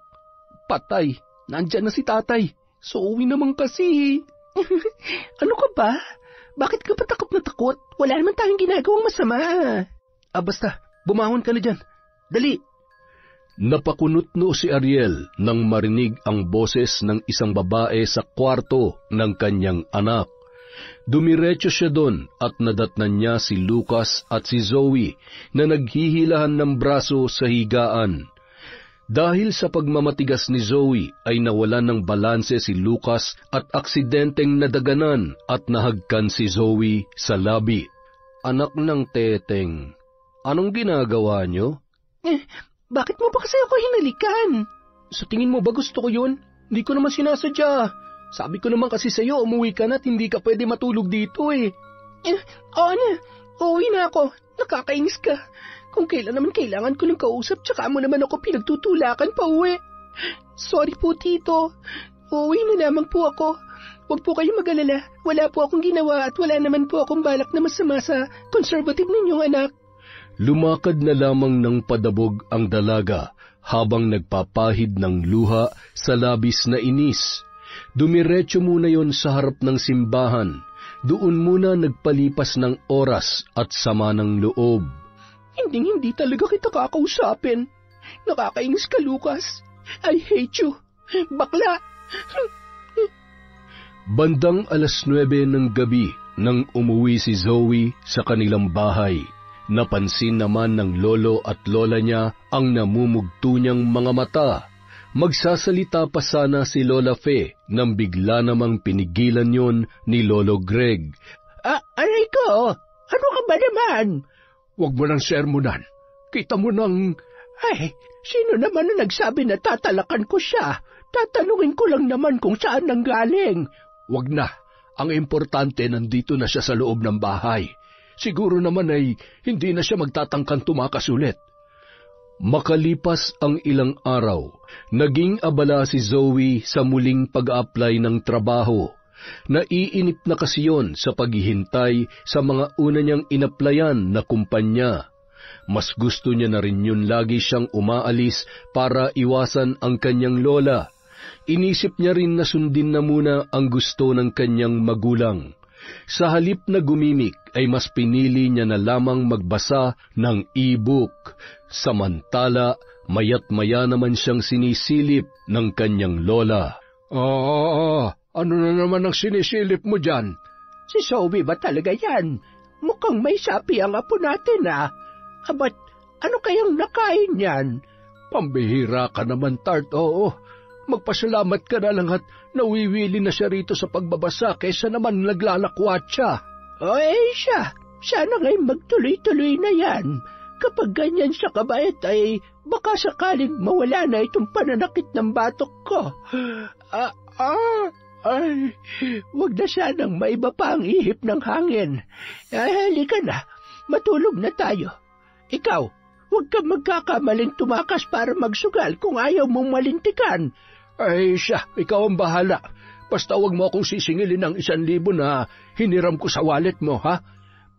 Patay, nandyan na si tatay. So uwi naman kasi. Ano ka ba? Bakit ka pa takot na takot? Wala naman tayong ginagawang masama. Basta, bumahon ka na dyan. Dali! Napakunotno si Ariel nang marinig ang boses ng isang babae sa kwarto ng kanyang anak. Dumiretso siya doon at nadatnan niya si Lucas at si Zoe na naghihilahan ng braso sa higaan. Dahil sa pagmamatigas ni Zoe ay nawalan ng balanse si Lucas at aksidenteng nadaganan at nahagkan si Zoe sa labi. Anak ng teteng, anong ginagawa niyo? Bakit mo ba kasi ako hinalikan? Sa tingin mo ba gusto ko yun? Hindi ko naman sinasadya. Sabi ko naman kasi sa'yo, umuwi ka na at hindi ka pwede matulog dito Oo na, uuwi na ako. Nakakainis ka. Kung kailan naman kailangan ko ng kausap, tsaka mo naman ako pinagtutulakan pa uwi. Sorry po, Tito. Uuwi na lamang po ako. Huwag po kayong mag-alala. Wala po akong ginawa at wala naman po akong balak na masama sa conservative ninyong anak. Lumakad na lamang ng padabog ang dalaga habang nagpapahid ng luha sa labis na inis. Dumiretso muna yon sa harap ng simbahan. Doon muna nagpalipas ng oras at sama ng loob. Hindi talaga kita kakausapin. Nakakainis ka, Lucas. I hate you. Bakla. Bandang 9:00 ng gabi nang umuwi si Zoe sa kanilang bahay. Napansin naman ng lolo at lola niya ang namumugto niyang mga mata. Magsasalita pa sana si Lola Fe nang bigla namang pinigilan yon ni Lolo Greg. Aray ko, ano ka ba naman? Huwag mo nang sermonan. Kita mo nang... Ay, sino naman na nagsabi na tatalakan ko siya? Tatanungin ko lang naman kung saan nanggaling. Huwag na. Ang importante, nandito na siya sa loob ng bahay. Siguro naman ay hindi na siya magtatangkang tumakas ulit. Makalipas ang ilang araw, naging abala si Zoe sa muling pag-apply ng trabaho. Naiinip na kasi yon sa paghihintay sa mga una niyang inaplayan na kumpanya. Mas gusto niya na rin yun lagi siyang umaalis para iwasan ang kanyang lola. Inisip niya rin na sundin na muna ang gusto ng kanyang magulang. Sa halip na gumimik ay mas pinili niya na lamang magbasa ng e-book. Samantala, mayat maya naman siyang sinisilip ng kanyang lola. Ano na naman ang sinisilip mo dyan? Si Zoe ba talaga yan? Mukhang may sapi ang apo natin Abat, ano kayang nakain yan? Pambihira ka naman, Tart, oo. Magpasalamat ka na lang at nawiwili na siya rito sa pagbabasa kaysa naman naglalakwat siya. Sana ngayon magtuloy-tuloy na yan. Kapag ganyan siya kabait ay baka sakaling mawala na itong pananakit ng batok ko. Wag na sanang maiba pa ang ihip ng hangin. Halika na, matulog na tayo. Ikaw, huwag kang magkakamaling tumakas para magsugal kung ayaw mong malintikan. Ikaw ang bahala. Basta huwag mo akong sisingilin ng 1,000 na hiniram ko sa wallet mo, ha?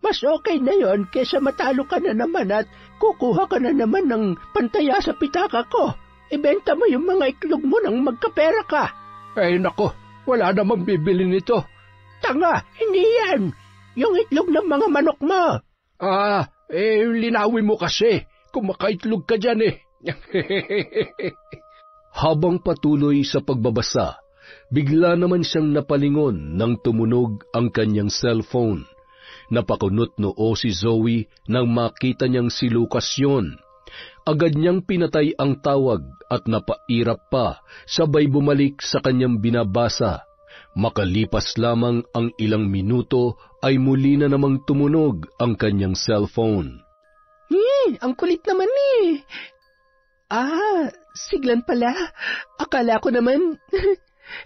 Mas okay na yon kesa matalo ka na naman at kukuha ka na naman ng pantaya sa pitaka ko. Ibenta mo yung mga itlog mo nang magkapera ka. Nako, wala namang bibili nito. Tanga, hindi yan. Yung itlog ng mga manok mo. Linawin mo kasi. Kumakaitlog ka dyan Habang patuloy sa pagbabasa, bigla naman siyang napalingon nang tumunog ang kanyang cellphone. Napakunot noo si Zoe nang makita niyang si Lucas yon. Agad niyang pinatay ang tawag at napairap pa, sabay bumalik sa kanyang binabasa. Makalipas lamang ang ilang minuto ay muli na namang tumunog ang kanyang cellphone. Ang kulit naman si Glenn pala. Akala ko naman.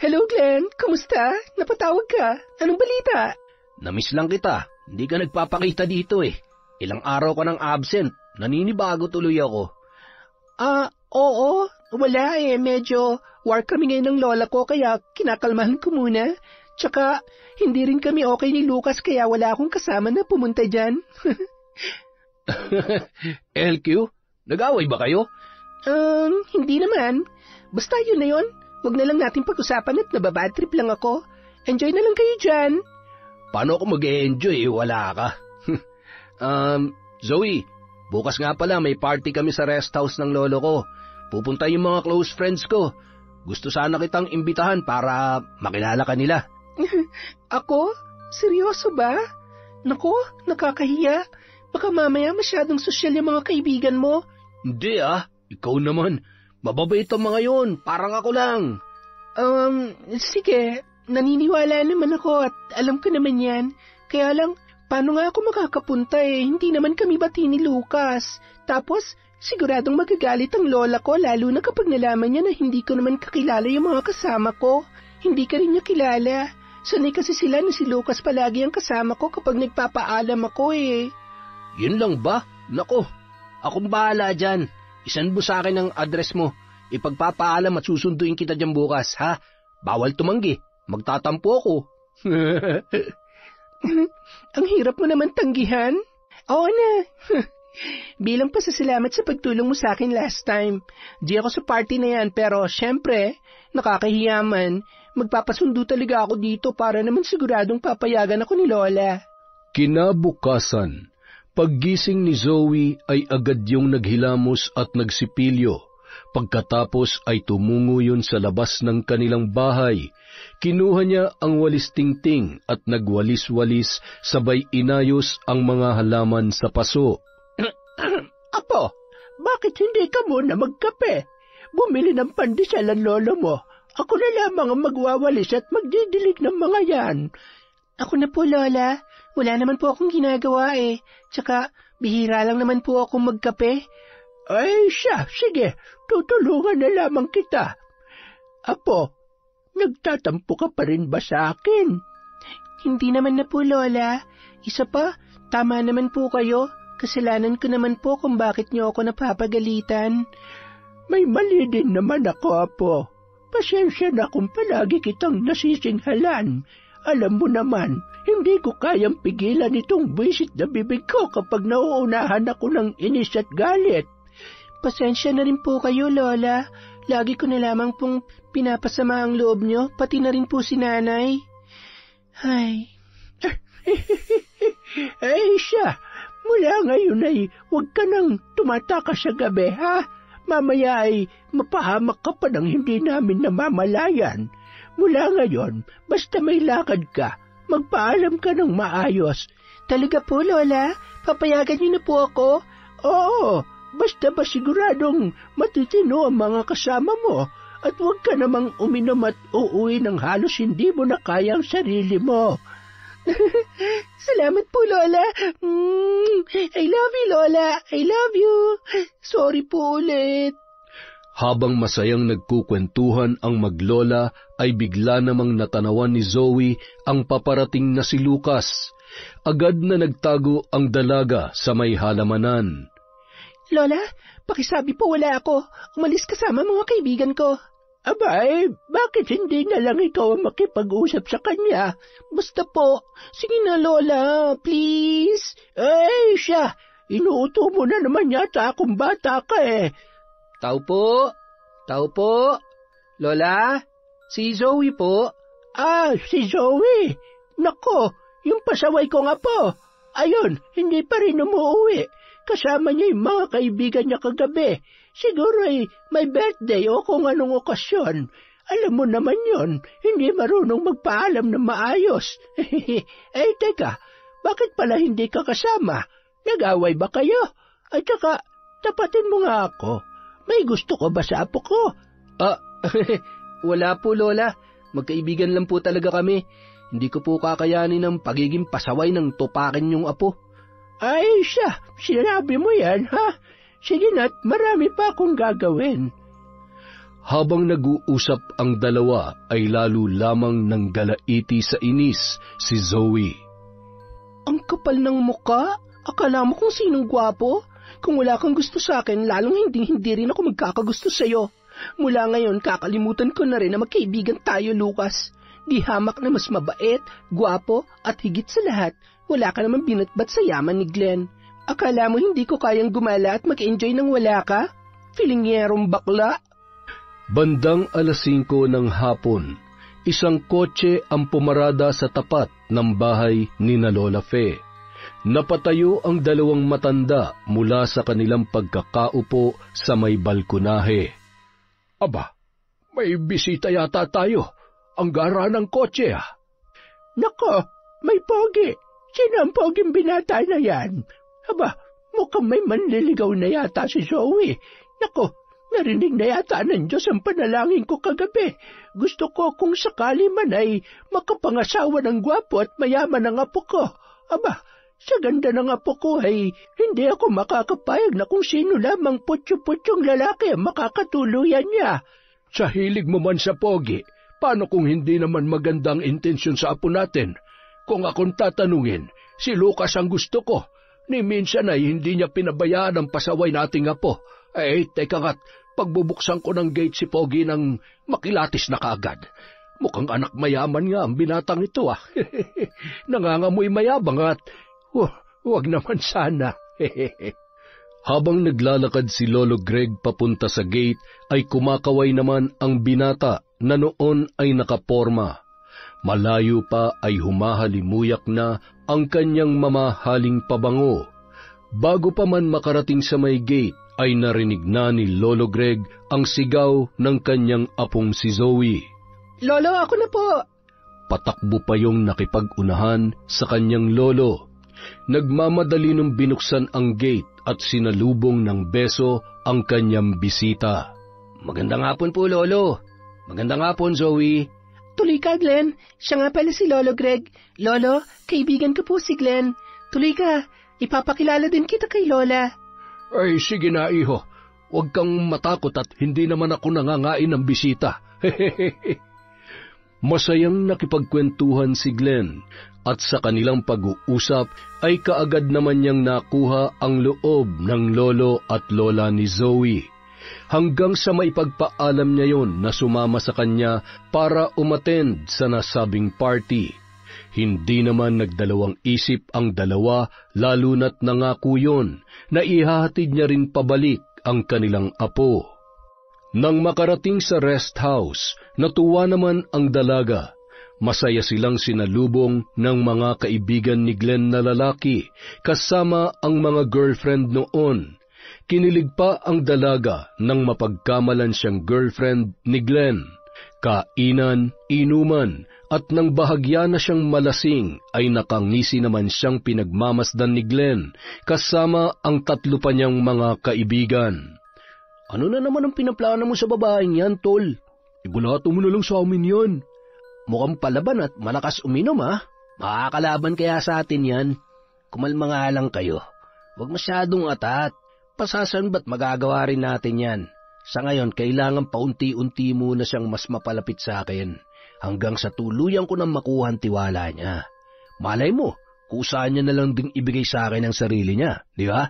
Hello Glenn, kumusta? Napatawag ka? Anong balita? Namiss lang kita. Hindi ka nagpapakita dito Ilang araw ka nang absent. Naninibago tuloy ako. Oo. Wala medyo war kami ngayon ng lola ko kaya kinakalmahan ko muna. Tsaka hindi rin kami okay ni Lucas kaya wala akong kasama na pumunta dyan. LQ, nag-away ba kayo? Hindi naman. Basta yun na yun. Huwag na lang natin pag-usapan at nababad trip lang ako. Enjoy na lang kayo dyan. Paano ako mag-e-enjoy? Wala ka. Zoe, bukas nga pala may party kami sa rest house ng lolo ko. Pupunta yung mga close friends ko. Gusto sana kitang imbitahan para makilala ka nila. Ako? Seryoso ba? Naku, nakakahiya. Baka mamaya masyadong sosyal yung mga kaibigan mo. Hindi ikaw naman. Mababait ang mga yon, parang ako lang. Sige, naniniwala naman ako at alam ko naman yan. Kaya lang, paano nga ako makakapunta hindi naman kami bati ni Lucas. Tapos, siguradong magagalit ang lola ko lalo na kapag nalaman niya na hindi ko naman kakilala yung mga kasama ko. Hindi ka rin niya kilala. Sanay kasi sila na si Lucas palagi ang kasama ko kapag nagpapaalam ako Yun lang ba? Nako, akong bahala dyan. Isan mo sa akin ang address mo. Ipagpapaalam at susunduin kita dyan bukas, ha? Bawal tumanggi. Magtatampo ako. Ang hirap mo naman tanggihan. Oo na. Bilang pasasalamat sa pagtulong mo sa akin last time. Di ako sa party na yan pero syempre, nakakahiyaman. Magpapasundo talaga ako dito para naman siguradong papayagan ako ni Lola. Kinabukasan, paggising ni Zoe ay agad yung naghilamos at nagsipilyo. Pagkatapos ay tumungo yun sa labas ng kanilang bahay. Kinuha niya ang walis tingting at nagwalis-walis sabay inayos ang mga halaman sa paso. Apo, bakit hindi ka muna magkape? bumili ng pandesal ang lolo mo. Ako na lamang ang magwawalis at magdidilig ng mga yan. Ako na po, Lola. Wala naman po akong ginagawa eh. Tsaka, bihira lang naman po akong magkape. Ay siya, sige, tutulungan na lamang kita. Apo, nagtatampo ka pa rin ba sa akin? Hindi naman na po, Lola. Isa pa, tama naman po kayo. Kasalanan ko naman po kung bakit niyo ako napapagalitan. May mali din naman ako, Apo. Pasensya na kung palagi kitang nasisinghalan. Alam mo naman, hindi ko kayang pigilan itong buwisit na bibig ko kapag nauunahan ako ng inis at galit. Pasensya na rin po kayo, Lola. Lagi ko na lamang pong pinapasama ang loob niyo, pati na rin po si Nanay. Ay. Ay siya, mula ngayon ay huwag ka nang tumatakas sa gabi, ha? Mamaya ay mapahamak ka pa ng hindi namin namamalayan. Mula ngayon, basta may lakad ka, magpaalam ka ng maayos. Talaga po, Lola? Papayagan niyo na po ako? Oo, basta ba siguradong matitino ang mga kasama mo at huwag ka namang uminom at uuwi ng halos hindi mo na kaya ang sarili mo. Salamat po, Lola. I love you, Lola. I love you. Sorry po ulit. Habang masayang nagkukwentuhan ang maglola, ay bigla namang natanawan ni Zoe ang paparating na si Lucas. Agad na nagtago ang dalaga sa may halamanan. Lola, pakisabi po wala ako. Umalis kasama mga kaibigan ko. Abay, bakit hindi na lang ikaw ang makipag-usap sa kanya? Basta po, sige na Lola, please. Ay, siya, inuuto mo na naman yata akong bata ka eh. Tao po? Lola? Si Zoe po? Ah, si Zoe. Nako, yung pasaway ko nga po. Ayun, hindi pa rin umuwi. Kasama niya yung mga kaibigan niya kagabi. Siguro ay may birthday o kung anong okasyon. Alam mo naman yon, hindi marunong magpaalam na maayos. Eh, teka, bakit pala hindi ka kasama? Nag-away ba kayo? At saka, tapatin mo nga ako. May gusto ko ba sa apo ko? Wala po, Lola. Magkaibigan lang po talaga kami. Hindi ko po kakayanin ang pagiging pasaway ng tupakin yung apo. Ay siya, sinabi mo yan, ha? Sige na't marami pa akong gagawin. Habang nag-uusap ang dalawa, ay lalo lamang nang galaiti sa inis si Zoe. Ang kapal ng muka? Akala mo kung sinong gwapo? Kung wala kang gusto sa akin, lalong hindi rin ako magkakagusto sa'yo. Mula ngayon, kakalimutan ko na rin na magkaibigan tayo, Lucas. Di hamak na mas mabait, gwapo, at higit sa lahat, wala ka naman binatbat sa yaman ni Glenn. Akala mo hindi ko kayang gumala at mag-enjoy nang wala ka? Filingyerong bakla. Bandang 5:00 ng hapon, isang kotse ang pumarada sa tapat ng bahay ni na Lola Fe. Napatayo ang dalawang matanda mula sa kanilang pagkakaupo sa may balkonahe. Aba, may bisita yata tayo. Ang gara ng kotse, ah. Nako, may pogi. Sino ang poging binata na yan? Aba, mukhang may manliligaw na yata si Zoe. Nako, narinig na yata ng Diyos ang panalangin ko kagabi. Gusto ko kung sakali man ay makapangasawa ng gwapo at mayaman ang apo ko. Aba, sa ganda ng apo ko ay hindi ako makakapayag na kung sino lamang putyo-putyong lalaki ang makakatuluyan niya. Sa hilig mo man sa pogi, paano kung hindi naman magandang intensyon sa apo natin? Kung akong tatanungin, si Lucas ang gusto ko. Ni minsan ay hindi niya pinabayaan ang pasaway nating apo. Eh, teka nga't, pagbubuksan ko ng gate si Pogi nang makilatis na kaagad. Mukhang anak mayaman nga ang binatang ito, ah. Nangangamoy mayabang at, huwag naman sana. Habang naglalakad si Lolo Greg papunta sa gate, ay kumakaway naman ang binata na noon ay nakaporma. Malayo pa ay humahalimuyak na ang kanyang mamahaling pabango. Bago pa man makarating sa may gate, ay narinig na ni Lolo Greg ang sigaw ng kanyang apong si Zoe. Lolo, ako na po! Patakbo pa yung nakipag-unahan sa kanyang lolo. Nagmamadali nung binuksan ang gate at sinalubong ng beso ang kanyang bisita. Magandang hapon po, Lolo. Magandang hapon, Zoe. Tuloy ka, Glenn. Siya nga pala si Lolo Greg. Lolo, kaibigan ko po si Glenn. Tuloy ka. Ipapakilala din kita kay Lola. Ay, sige na, iho. Huwag kang matakot at hindi naman ako nangangain ng bisita. Masayang nakipagkwentuhan si Glenn at sa kanilang pag-uusap ay kaagad naman niyang nakuha ang loob ng lolo at lola ni Zoe. Hanggang sa maipagpaalam niya yon na sumama sa kanya para umattend sa nasabing party. Hindi naman nagdalawang isip ang dalawa lalo na't nangako yon na ihahatid niya rin pabalik ang kanilang apo. Nang makarating sa rest house, natuwa naman ang dalaga. Masaya silang sinalubong ng mga kaibigan ni Glenn na lalaki kasama ang mga girlfriend noon. Kinilig pa ang dalaga nang mapagkamalan siyang girlfriend ni Glenn. Kainan, inuman, at nang bahagya na siyang malasing ay nakangisi naman siyang pinagmamasdan ni Glenn kasama ang 3 pa niyang mga kaibigan. Ano na naman ang pinaplano mo sa babaeng yan, Tol? Ibulato mo na lang sa amin yan. Mukhang palaban at malakas uminom, ha? Makakalaban kaya sa atin yan. Kumalma nga lang kayo. Huwag masyadong atat. Pasasan ba't magagawa rin natin yan? Sa ngayon, kailangan paunti-unti muna siyang mas mapalapit sa akin hanggang sa tuluyan ko nang makuha ang tiwala niya. Malay mo, kusaan niya na lang ding ibigay sa akin ang sarili niya, di ba?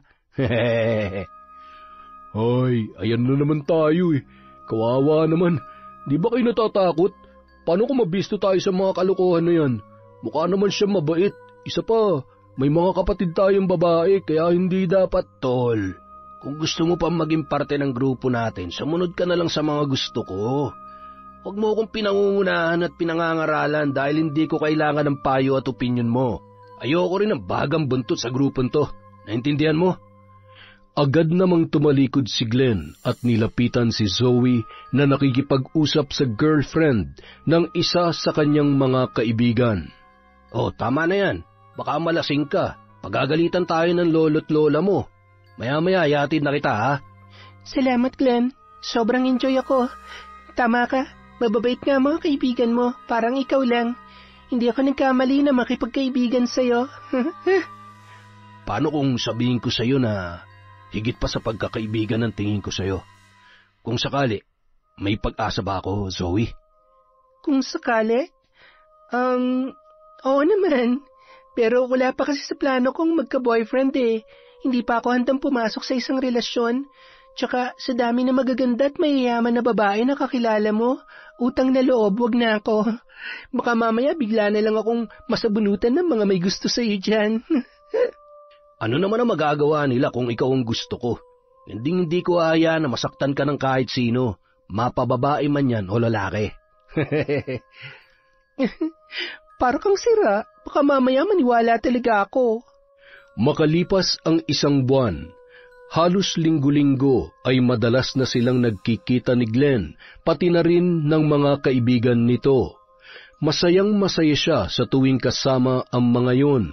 Ay, ayan na naman tayo eh. Kawawa naman. Di ba kayo natatakot? Paano kung mabisto tayo sa mga kalokohan na yan? Mukha naman siya mabait. Isa pa, may mga kapatid tayong babae kaya hindi dapat. Tol, kung gusto mo pa maging parte ng grupo natin, sumunod ka na lang sa mga gusto ko. Huwag mo akong pinangungunahan at pinangangaralan dahil hindi ko kailangan ng payo at opinyon mo. Ayoko rin ng bagang buntot sa grupon to. Naintindihan mo? Agad namang tumalikod si Glenn at nilapitan si Zoe na nakikipag-usap sa girlfriend ng isa sa kanyang mga kaibigan. Oh, tama na yan. Baka malasing ka. Pagagalitan tayo ng lolo't lola mo. Maya-maya yatid na kita, ha? Salamat, Glenn. Sobrang enjoy ako. Tama ka. Mababait nga mga kaibigan mo. Parang ikaw lang. Hindi ako nagkamali na makipagkaibigan sa'yo. Paano kung sabihin ko sa'yo na higit pa sa pagkakaibigan ng tingin ko sa'yo? Kung sakali, may pag-asa ba ako, Zoe? Kung sakali? Oo naman. Pero wala pa kasi sa plano kong magka-boyfriend eh. Hindi pa ako handang pumasok sa isang relasyon. Tsaka sa dami na magaganda at mayayaman na babae na kakilala mo, utang na loob, wag na ako. Baka mamaya bigla na lang akong masabunutan ng mga may gusto sa'yo dyan. Ano naman ang magagawa nila kung ikaw ang gusto ko? Hindi ko ahayaan na masaktan ka ng kahit sino, mapababae man yan o lalaki. Para kang sira, baka mamaya maniwala talaga ako. Makalipas ang 1 buwan, halos linggo-linggo ay madalas na silang nagkikita ni Glenn, pati na rin ng mga kaibigan nito. Masayang-masaya siya sa tuwing kasama ang mga yon.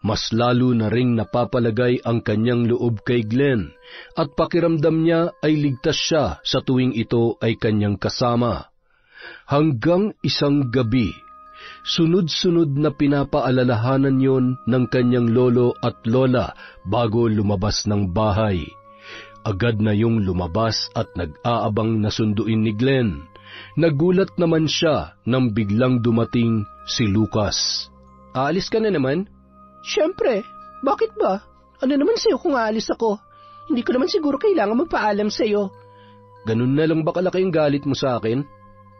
Mas lalo na ring napapalagay ang kanyang loob kay Glenn at pakiramdam niya ay ligtas siya sa tuwing ito ay kanyang kasama. Hanggang isang gabi, sunod-sunod na pinapaalalahanan yon ng kanyang lolo at lola bago lumabas ng bahay. Agad na yung lumabas at nag-aabang na sunduin ni Glenn. Nagulat naman siya nang biglang dumating si Lucas. Aalis ka na naman? Siyempre, bakit ba? Ano naman sa'yo kung aalis ako? Hindi ko naman siguro kailangan magpaalam sa'yo. Ganun na lang ba kalaki ang galit mo sa akin?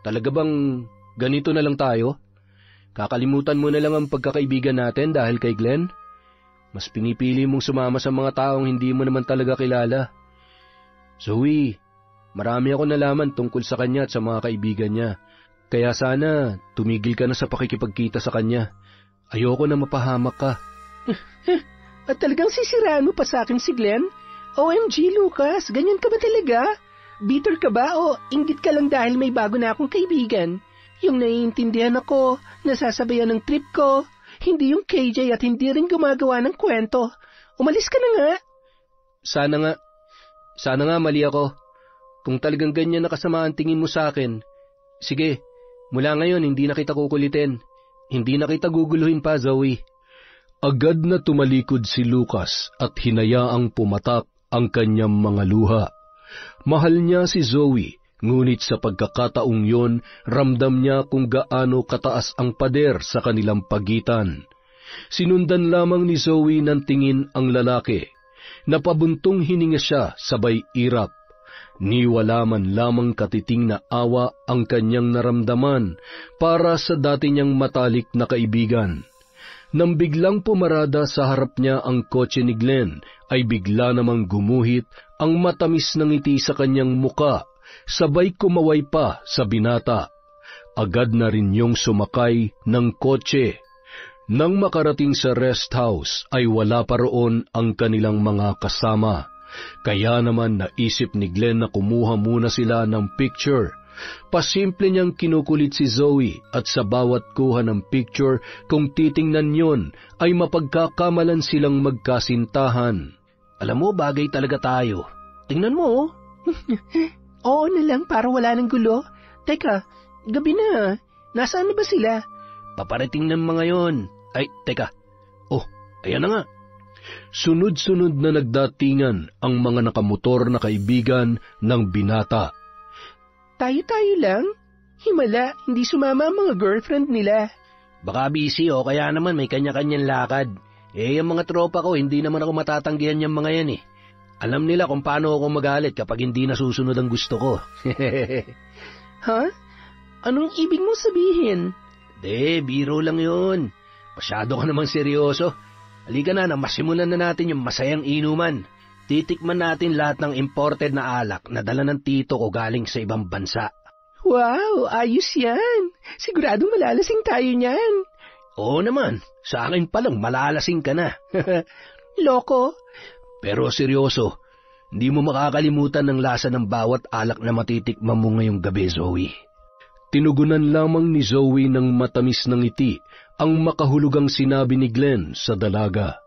Talaga bang ganito na lang tayo? Kakalimutan mo na lang ang pagkakaibigan natin dahil kay Glenn? Mas pinipili mong sumama sa mga taong hindi mo naman talaga kilala. Zoe, marami ako nalaman tungkol sa kanya at sa mga kaibigan niya. Kaya sana tumigil ka na sa pakikipagkita sa kanya. Ayoko na mapahamak ka. At talagang sisiraan mo pa sa akin si Glenn? OMG, Lucas, ganyan ka ba talaga? Bitter ka ba o inggit ka lang dahil may bago na akong kaibigan? Yung naiintindihan ako, nasasabayan ng trip ko, hindi yung KJ at hindi rin gumagawa ng kwento. Umalis ka na nga. Sana nga mali ako. kung talagang ganyan nakasama ang tingin mo sa akin, sige, mula ngayon hindi na kita kukulitin. Hindi na kita guguluhin pa, Zoe. Agad na tumalikod si Lucas at hinayaang pumatak ang kanyang mga luha. Mahal niya si Zoe, ngunit sa pagkakataong yon, ramdam niya kung gaano kataas ang pader sa kanilang pagitan. Sinundan lamang ni Zoe ng tingin ang lalaki. Napabuntong hininga siya sabay irap. Niwala man lamang katiting na awa ang kanyang naramdaman para sa dati niyang matalik na kaibigan. Nang biglang pumarada sa harap niya ang kotse ni Glenn, ay bigla namang gumuhit ang matamis na ngiti sa kanyang muka, sabay kumaway pa sa binata. Agad na rin yung sumakay ng kotse. Nang makarating sa rest house ay wala pa roon ang kanilang mga kasama. Kaya naman naisip ni Glenn na kumuha muna sila ng picture. Pasimple niyang kinukulit si Zoe at sa bawat kuha ng picture kung titingnan yon ay mapagkakamalan silang magkasintahan. Alam mo, bagay talaga tayo. Tingnan mo, oh. Oo na lang para wala ng gulo. Teka, gabi na. Nasaan na ba sila? Paparating ng mga yon. Ay, teka. Oh, ayan na nga. Sunod-sunod na nagdatingan ang mga nakamotor na kaibigan ng binata. Tayo-tayo lang? Himala, hindi sumama ang mga girlfriend nila. Baka busy o kaya naman may kanya-kanyang lakad. Yung mga tropa ko, hindi naman ako matatanggihan yung mga yan eh. Alam nila kung paano ako magalit kapag hindi nasusunod ang gusto ko. Ha? Anong ibig mong sabihin? Biro lang yun. Masyado ka namang seryoso. Halika na, masimulan na natin yung masayang inuman. Titikman natin lahat ng imported na alak na dala ng tito ko galing sa ibang bansa. Wow, ayos yan. Siguradong malalasing tayo niyan. Oo naman, sa akin palang malalasing ka na. Loko. Pero seryoso, hindi mo makakalimutan ng lasa ng bawat alak na matitikman mo ngayong gabi, Zoe. Tinugunan lamang ni Zoe ng matamis ng ngiti ang makahulugang sinabi ni Glenn sa dalaga.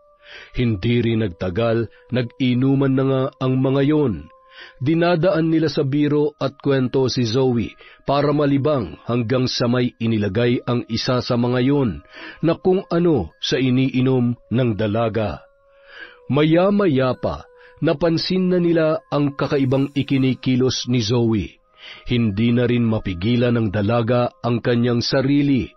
Hindi rin nagtagal, nag-inuman na nga ang mga yon. Dinadaan nila sa biro at kwento si Zoe para malibang hanggang sa may inilagay ang isa sa mga yon na kung ano sa iniinom ng dalaga. Maya-maya pa, napansin na nila ang kakaibang ikinikilos ni Zoe. Hindi na rin mapigilan ng dalaga ang kanyang sarili.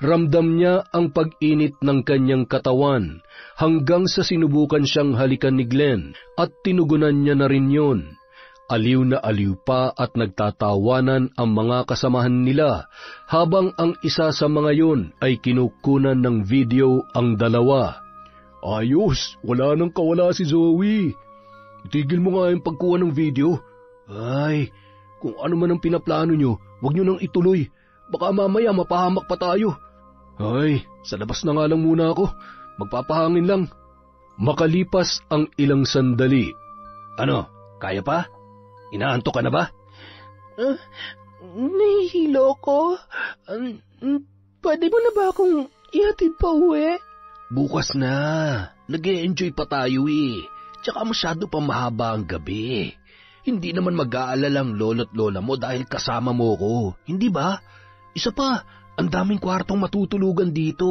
Ramdam niya ang pag-init ng kanyang katawan hanggang sa sinubukan siyang halikan ni Glenn at tinugunan niya na rin yon. Aliw na aliw pa at nagtatawanan ang mga kasamahan nila habang ang isa sa mga yon ay kinukunan ng video ang dalawa. Ayos, wala nang kawala si Zoe. Itigil mo nga yung pagkuha ng video. Ay, kung ano man ang pinaplano nyo, huwag nyo nang ituloy. Baka mamaya mapahamak pa tayo. Ay, sa labas na nga lang muna ako. Magpapahangin lang. Makalipas ang ilang sandali. Ano, kaya pa? Inaantok ka na ba? Nahihilo ko. Pwede mo na ba akong ihatid pa uwi? Bukas na. Nag-e-enjoy pa tayo eh. Tsaka masyado pa mahaba ang gabi. Hindi naman mag-aalala ang lolo't lola mo dahil kasama mo ko. Hindi ba? Isa pa, ang daming kwartong matutulugan dito.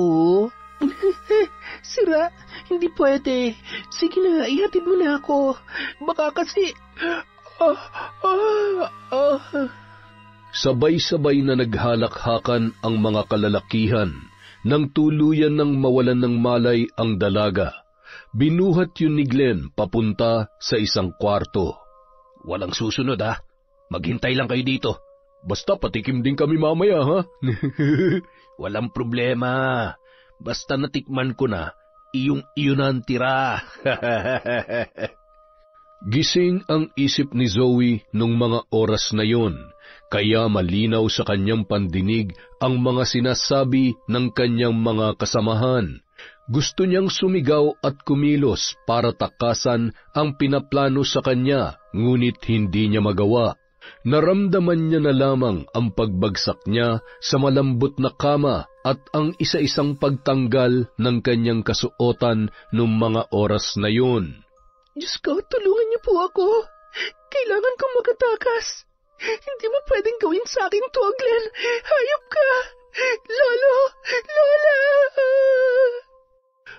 Sira, hindi pwede. Sige na, ihatid mo na ako. Baka kasi... Sabay-sabay na naghalakhakan ang mga kalalakihan nang tuluyan ng mawalan ng malay ang dalaga. Binuhat yun ni Glenn papunta sa isang kwarto. Walang susunod ha. Maghintay lang kayo dito. Basta patikim din kami mamaya ha. Walang problema. Basta natikman ko na, iyong-iyo na ang tira. Gising ang isip ni Zoe nung mga oras na yon, kaya malinaw sa kanyang pandinig ang mga sinasabi ng kanyang mga kasamahan. Gusto niyang sumigaw at kumilos para takasan ang pinaplano sa kanya, ngunit hindi niya magawa. Naramdaman niya na lamang ang pagbagsak niya sa malambot na kama at ang isa-isang pagtanggal ng kanyang kasuotan nung mga oras na yun. Diyos ko, tulungan niyo po ako. Kailangan kong makatakas. Hindi mo pwedeng gawin sa akin to, Glenn. Hayop ka! Lolo! Lola!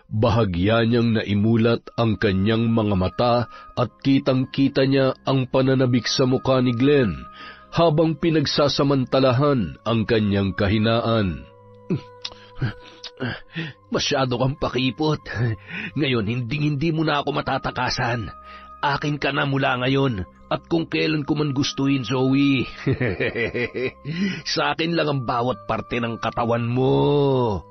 Bahagya niyang naimulat ang kanyang mga mata at kitang-kita niya ang pananabik sa mukha ni Glenn habang pinagsasamantalahan ang kanyang kahinaan. Masyado kang pakipot. Ngayon, hindi mo na ako matatakasan. Akin ka na mula ngayon, at kung kailan ko man gustuin, Zoe. Sa akin lang ang bawat parte ng katawan mo.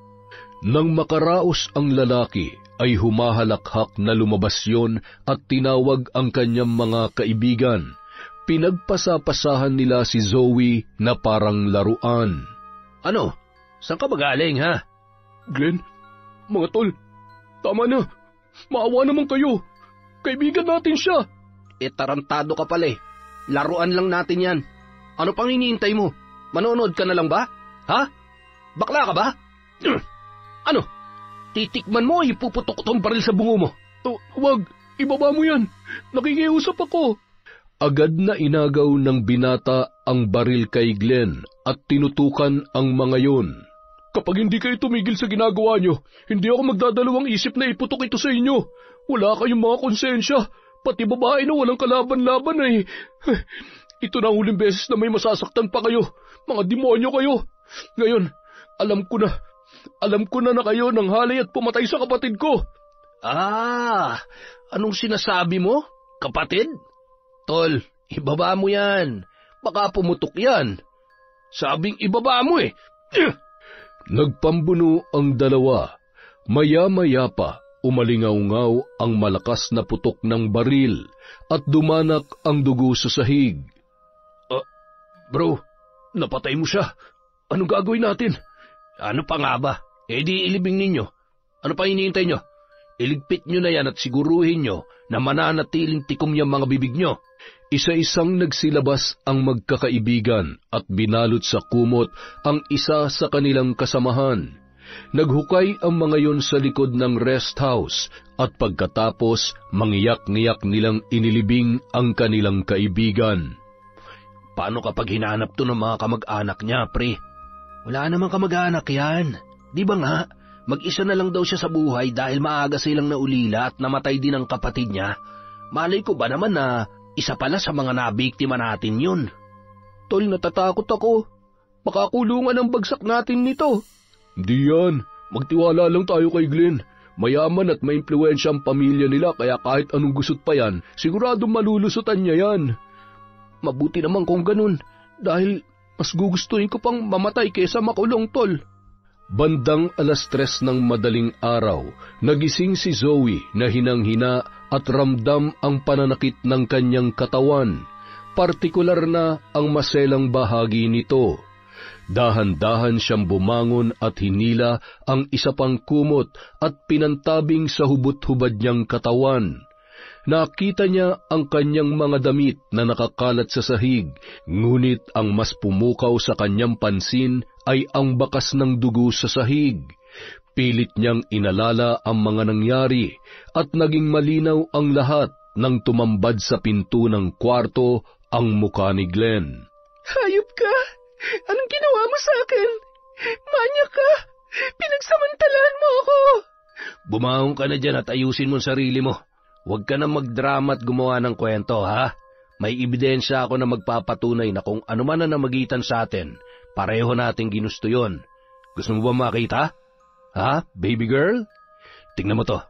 Nang makaraos ang lalaki, ay humahalakhak na lumabas yon at tinawag ang kanyang mga kaibigan. Pinagpasapasahan nila si Zoe na parang laruan. Ano? Saan ka magaling, ha? Glenn, mga tol, tama na. Maawa naman kayo. Kaibigan natin siya. Tarantado ka pala eh. Laruan lang natin yan. Ano pang hinihintay mo? Manonood ka na lang ba? Ha? Bakla ka ba? Ano? Titikman mo o ipuputok tong baril sa bungo mo? Wag, ibaba mo yan. Nakikiusap ako. Agad na inagaw ng binata ang baril kay Glenn at tinutukan ang mga yon. Kapag hindi kayo tumigil sa ginagawa nyo, hindi ako magdadalawang isip na iputok ito sa inyo. Wala kayong mga konsensya, pati babae na walang kalaban-laban eh. Ito na ang huling beses na may masasaktan pa kayo. Mga demonyo kayo. Ngayon, alam ko na kayo nang halay at pumatay sa kapatid ko. Anong sinasabi mo? Kapatid? Tol, ibaba mo yan. Baka pumutok yan. Sabing ibaba mo eh. Nagpambuno ang dalawa. Maya-maya pa, umalingaw-ngaw ang malakas na putok ng baril at dumanak ang dugo sa sahig. Bro, napatay mo siya. Anong gagawin natin? Ano pa nga ba? Di ilibing ninyo. Ano pa hinihintay nyo? Iligpit nyo na yan at siguruhin nyo na mananatiling tikom yung mga bibig nyo. Isa-isang nagsilabas ang magkakaibigan at binalot sa kumot ang isa sa kanilang kasamahan. Naghukay ang mga yon sa likod ng rest house at pagkatapos mangiyak-ngiyak nilang inilibing ang kanilang kaibigan. Paano kapag hinanap to ng mga kamag-anak niya, pre? Wala namang kamag-anak yan. Di ba nga, mag-isa na lang daw siya sa buhay dahil maaga silang naulila at namatay din ang kapatid niya. Malay ko ba naman na isa pala sa mga nabiktima natin yun? Tol, natatakot ako. Makakulungan ang bagsak natin nito. Hindi yan. Magtiwala lang tayo kay Glenn. Mayaman at may impluwensya ang pamilya nila kaya kahit anong gusot pa yan, siguradong malulusutan niya yan. Mabuti naman kung ganun, dahil mas gugustuhin ko pang mamatay kaysa makulong, Tol. Bandang 3:00 ng madaling araw, nagising si Zoe na hinang-hina at ramdam ang pananakit ng kanyang katawan, partikular na ang maselang bahagi nito. Dahan-dahan siyang bumangon at hinila ang isa pang kumot at pinantabing sa hubot-hubad niyang katawan. Nakita niya ang kanyang mga damit na nakakalat sa sahig, ngunit ang mas pumukaw sa kanyang pansin ay ang bakas ng dugo sa sahig. Pilit niyang inalala ang mga nangyari at naging malinaw ang lahat nang tumambad sa pinto ng kwarto ang mukha ni Glenn. Hayop ka! Anong ginawa mo sa akin? Manyak ka! Pinagsamantalahan mo ako! Bumangon ka na dyan at ayusin mo ang sarili mo. Huwag ka na magdrama at gumawa ng kwento, ha? May ebidensya ako na magpapatunay na kung ano man na namagitan sa atin, pareho nating ginusto yon. Gusto mo ba makita? Ha, baby girl? Tingnan mo to.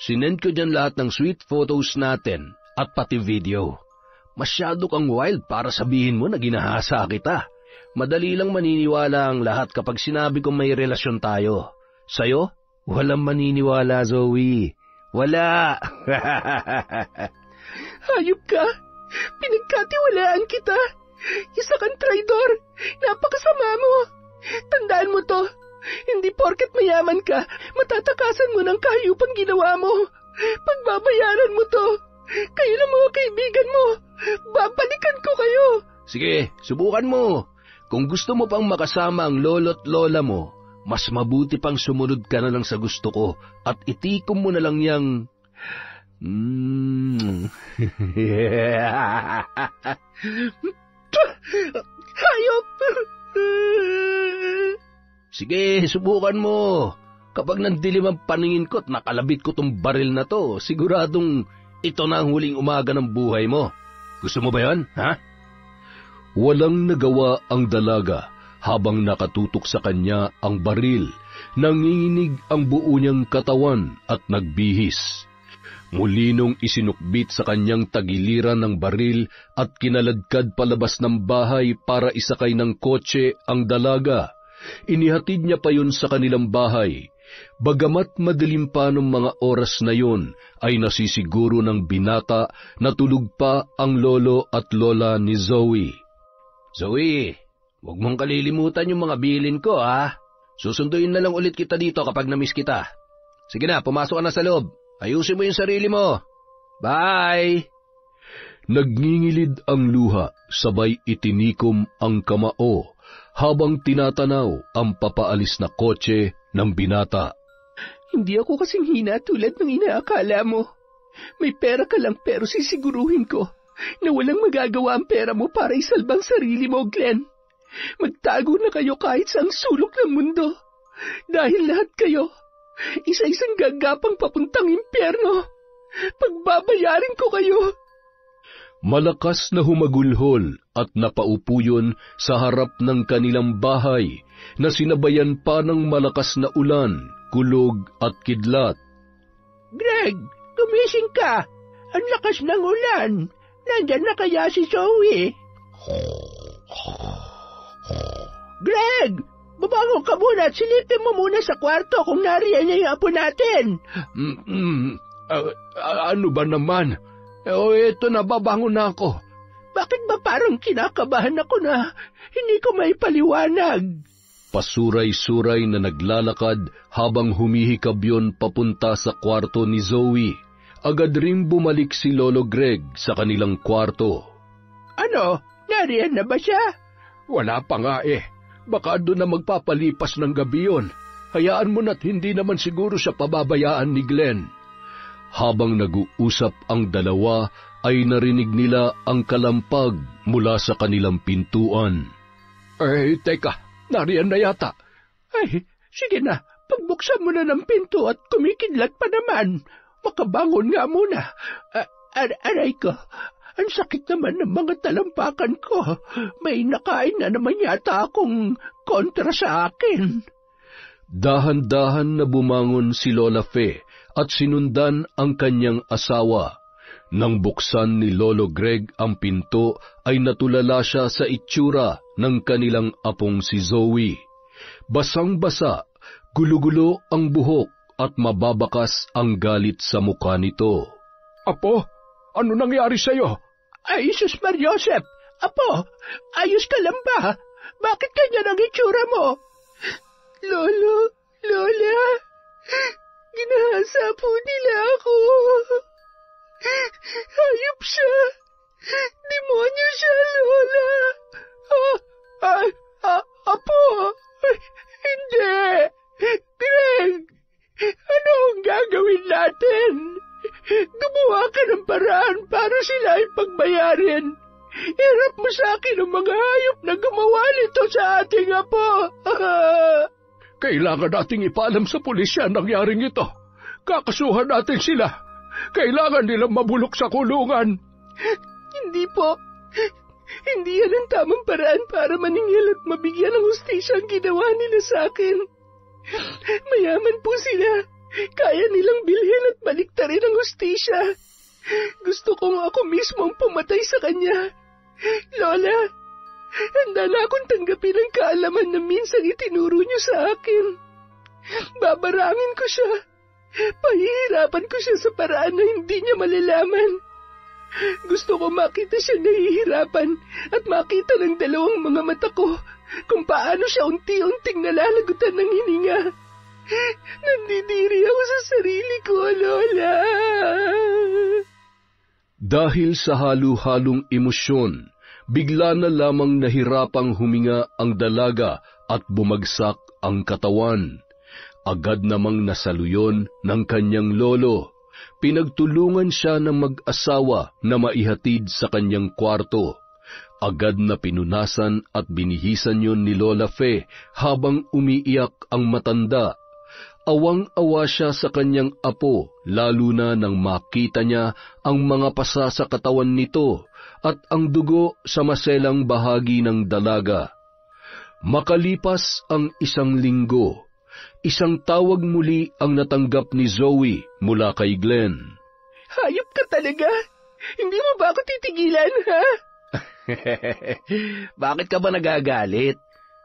Sinend ko dyan lahat ng sweet photos natin at pati video. Masyado kang wild para sabihin mo na ginahasa kita. Madali lang maniniwala ang lahat kapag sinabi kong may relasyon tayo. Sa'yo, walang maniniwala, Zoe. Wala. Hayop ka! Pinagkatiwalaan kita! Isa kang traidor! Napakasama mo! Tandaan mo to! Hindi porket mayaman ka, matatakasan mo ng kahayupang ginawa mo! Pagbabayaran mo to! Kayo ng mga kaibigan mo! Babalikan ko kayo! Sige, subukan mo! Kung gusto mo pang makasama ang lolo't lola mo, mas mabuti pang sumunod ka na lang sa gusto ko at itikom mo na lang yang Hayop! Sige, subukan mo. Kapag nandilim ang paningin ko at nakalabit ko tong baril na to, siguradong ito na ang huling umaga ng buhay mo. Gusto mo ba yan, ha? Walang nagawa ang dalaga habang nakatutok sa kanya ang baril. Nanginginig ang buo niyang katawan at nagbihis. Muli nung isinukbit sa kanyang tagiliran ng baril at kinaladkad palabas ng bahay para isakay ng kotse ang dalaga. Inihatid niya pa yun sa kanilang bahay. Bagamat madilim pa ng mga oras na yun, ay nasisiguro ng binata na tulog pa ang lolo at lola ni Zoe. Zoe, huwag mong kalilimutan yung mga bilin ko, ha? Susunduin na lang ulit kita dito kapag na-miss kita. Sige na, pumasok ka na sa loob. Ayusin mo yung sarili mo. Bye! Nagngingilid ang luha, sabay itinikom ang kamao habang tinatanaw ang papaalis na kotse ng binata. Hindi ako kasing hina tulad ng inaakala mo. May pera ka lang pero sisiguruhin ko na walang magagawa ang pera mo para isalbang sarili mo, Glenn. Magtago na kayo kahit sa sulok ng mundo. Dahil lahat kayo, isa-isang gagapang papuntang impyerno. Pagbabayarin ko kayo. Malakas na humagulhol at napaupo yun sa harap ng kanilang bahay na sinabayan pa ng malakas na ulan, kulog at kidlat. Greg, gumising ka. Ang lakas ng ulan. Nandyan na kaya si Zoe? Greg, babangon ka muna at silipin mo muna sa kwarto kung nariyan niya yung apo natin. Ano ba naman? Ito na, babangon na ako. Bakit ba parang kinakabahan ako na hindi ko may paliwanag? Pasuray-suray na naglalakad habang humihikab yun papunta sa kwarto ni Zoe. Agad ring bumalik si Lolo Greg sa kanilang kwarto. Ano? Nariyan na ba siya? Wala pa nga eh. Baka doon na magpapalipas ng gabi yun. Hayaan mo na't hindi naman siguro siya pababayaan ni Glenn. Habang nag-uusap ang dalawa, ay narinig nila ang kalampag mula sa kanilang pintuan. Teka, nariyan na yata. Ay, sige na, pagbuksan mo na ng pinto at kumikidlat pa naman. Makabangon nga muna. Aray ko, ang sakit naman ng mga talampakan ko. May nakain na naman yata akong kontra sa akin. Dahan-dahan na bumangon si Lola Fe at sinundan ang kanyang asawa. Nang buksan ni Lolo Greg ang pinto, ay natulala siya sa itsura ng kanilang apong si Zoe. Basang-basa, gulo-gulo ang buhok at mababakas ang galit sa mukha nito. Apo, ano nangyari sa'yo? Ay, Sus Mariosep! Apo, ayos ka lang ba? Bakit ganyan ang itsura mo? Lolo, Lola, ginahasa po nila ako. Hayop siya. Demonyo siya, Lola. Apo, hindi. Greg, ano ang gagawin natin? Gumawa ka ng paraan para sila ay pagbayarin. Hirap mo sa akin ang mga hayop na gumawa nito sa ating apo. Kailangan nating ipaalam sa pulisya ang nangyaring ito. Kakasuhan natin sila. Kailangan nilang mabulok sa kulungan. Hindi po. Hindi yan ang tamang paraan para maningil at mabigyan ng hustisya ang ginawa nila sa akin. Mayaman po sila. Kaya nilang bilhin at baliktarin ang hustisya. Gusto kong ako mismo ang pumatay sa kanya. Lola, handa na akong tanggapin ang kaalaman na minsan itinuro niyo sa akin. Babarangin ko siya. Pahihirapan ko siya sa paraan na hindi niya malalaman. Gusto ko makita siya nahihirapan at makita ng dalawang mga mata ko kung paano siya unti-unting nalalagutan ng hininga. Nandidiri ako sa sarili ko, Lola. Dahil sa halo-halong emosyon, bigla na lamang nahirapang huminga ang dalaga at bumagsak ang katawan. Agad namang nasaluyon ng kanyang lolo. pinagtulungan siya ng mag-asawa na maihatid sa kanyang kwarto. Agad na pinunasan at binihisan yun ni Lola Fe habang umiiyak ang matanda. Awang-awa siya sa kanyang apo, lalo na nang makita niya ang mga pasa sa katawan nito at ang dugo sa maselang bahagi ng dalaga. Makalipas ang 1 linggo, isang tawag muli ang natanggap ni Zoe mula kay Glenn. Hayop ka talaga! Hindi mo ba ako titigilan, ha? Bakit ka ba nagagalit?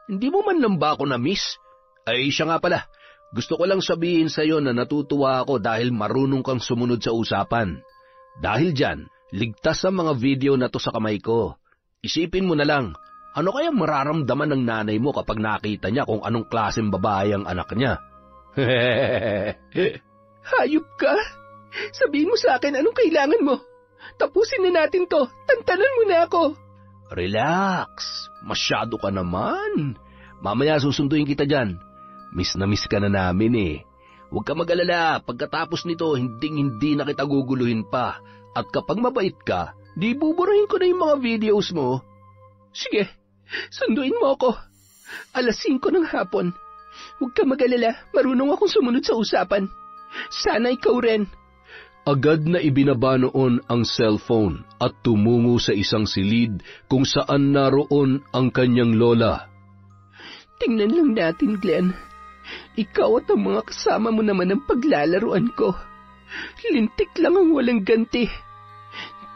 Hindi mo man lang ba ako na-miss? Ay, siya nga pala. Gusto ko lang sabihin sa'yo na natutuwa ako dahil marunong kang sumunod sa usapan. Dahil dyan, ligtas ang mga video na to sa kamay ko. Isipin mo na lang, ano kaya mararamdaman ng nanay mo kapag nakita niya kung anong klaseng babae ang anak niya? Hayop ka! Sabihin mo sa akin anong kailangan mo. Tapusin na natin to. Tantanan mo na ako. Relax. Masyado ka naman. Mamaya susunduin kita dyan. Miss na miss ka na namin eh. Huwag ka mag-alala. Pagkatapos nito, hindi na kita guguluhin pa. At kapag mabait ka, di buburahin ko na yung mga videos mo. Sige, sunduin mo ako. 5:00 ng hapon. Huwag ka mag-alala. Marunong akong sumunod sa usapan. Sana ikaw rin. Agad na ibinaba noon ang cellphone at tumungo sa isang silid kung saan naroon ang kanyang lola. Tingnan lang natin, Glenn. Ikaw at ang mga kasama mo naman ang paglalaruan ko. Lintik lang ang walang ganti.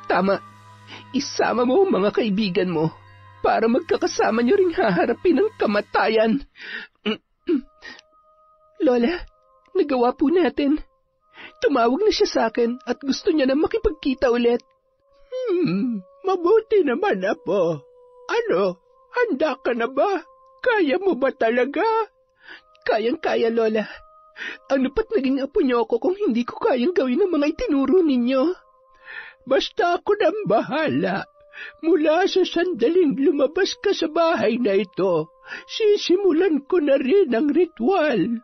Tama, isama mo ang mga kaibigan mo para magkakasama niyo ring haharapin ang kamatayan. Lola, nagawa po natin. Tumawag na siya sa akin at gusto niya na makipagkita ulit. Mabuti naman, Apo. Ano, handa ka na ba? Kaya mo ba talaga? Kayang-kaya, Lola. Ano pat naging apo niyo ako kung hindi ko kayang gawin ang mga itinuro ninyo? Basta ako nang bahala. Mula sa sandaling lumabas ka sa bahay na ito, sisimulan ko na rin ang ritual.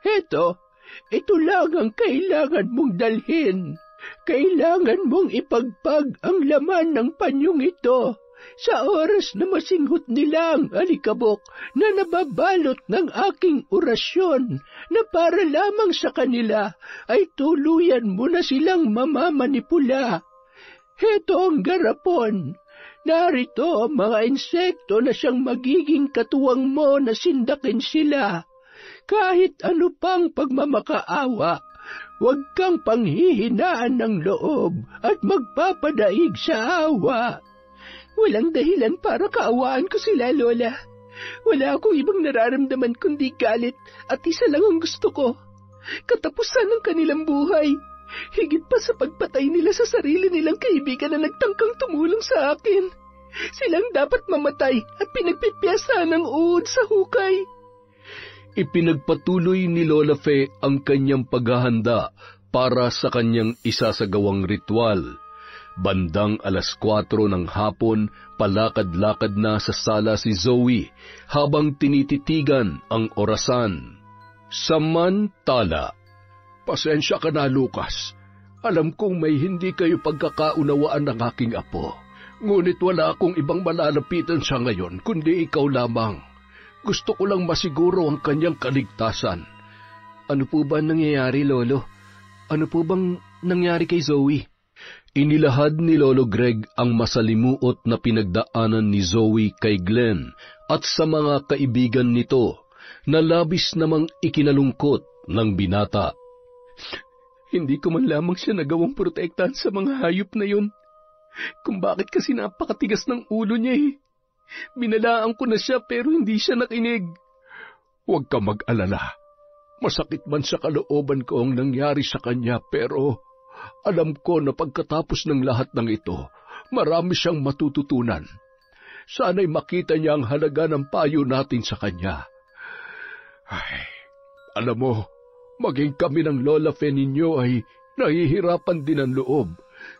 Ito lang ang kailangan mong dalhin. Kailangan mong ipagpag ang laman ng panyong ito sa oras na masinghot nila ang alikabok na nababalot ng aking orasyon na para lamang sa kanila ay tuluyan mo na silang mamamanipula. Heto ang garapon. Narito ang mga insekto na siyang magiging katuwang mo na sindakin sila. Kahit ano pang pagmamakaawa, huwag kang panghihinaan ng loob at magpapadaig sa awa. Walang dahilan para kaawaan ko sila, Lola. Wala akong ibang nararamdaman kundi galit at isa lang ang gusto ko. Katapusan ng kanilang buhay. Higit pa sa pagpatay nila sa sarili nilang kaibigan na nagtangkang tumulong sa akin. Silang dapat mamatay at pinagpipiyasa ng uod sa hukay. Ipinagpatuloy ni Lola Fe ang kanyang paghahanda para sa kanyang isasagawang ritual. Bandang 4:00 ng hapon, palakad-lakad na sa sala si Zoe habang tinititigan ang orasan. Samantala, pasensya ka na, Lucas. Alam kong may hindi kayo pagkakaunawaan ng aking apo. Ngunit wala akong ibang malalapitan sa ngayon kundi ikaw lamang. Gusto ko lang masiguro ang kanyang kaligtasan. Ano po ba nangyayari, Lolo? Ano po bang nangyari kay Zoe? Inilahad ni Lolo Greg ang masalimuot na pinagdaanan ni Zoe kay Glenn at sa mga kaibigan nito na labis namang ikinalungkot ng binata. Hindi ko man lamang siya nagawang protektahan sa mga hayop na yun. Kung bakit kasi napakatigas ng ulo niya eh. Binalaan ko na siya pero hindi siya nakinig. Huwag ka mag-alala. Masakit man sa kalooban ko ang nangyari sa kanya pero alam ko na pagkatapos ng lahat ng ito, marami siyang matututunan. Sana'y makita niya ang halaga ng payo natin sa kanya. Ay, alam mo, maging kami ng Lola Fe ninyo ay nahihirapan din ang loob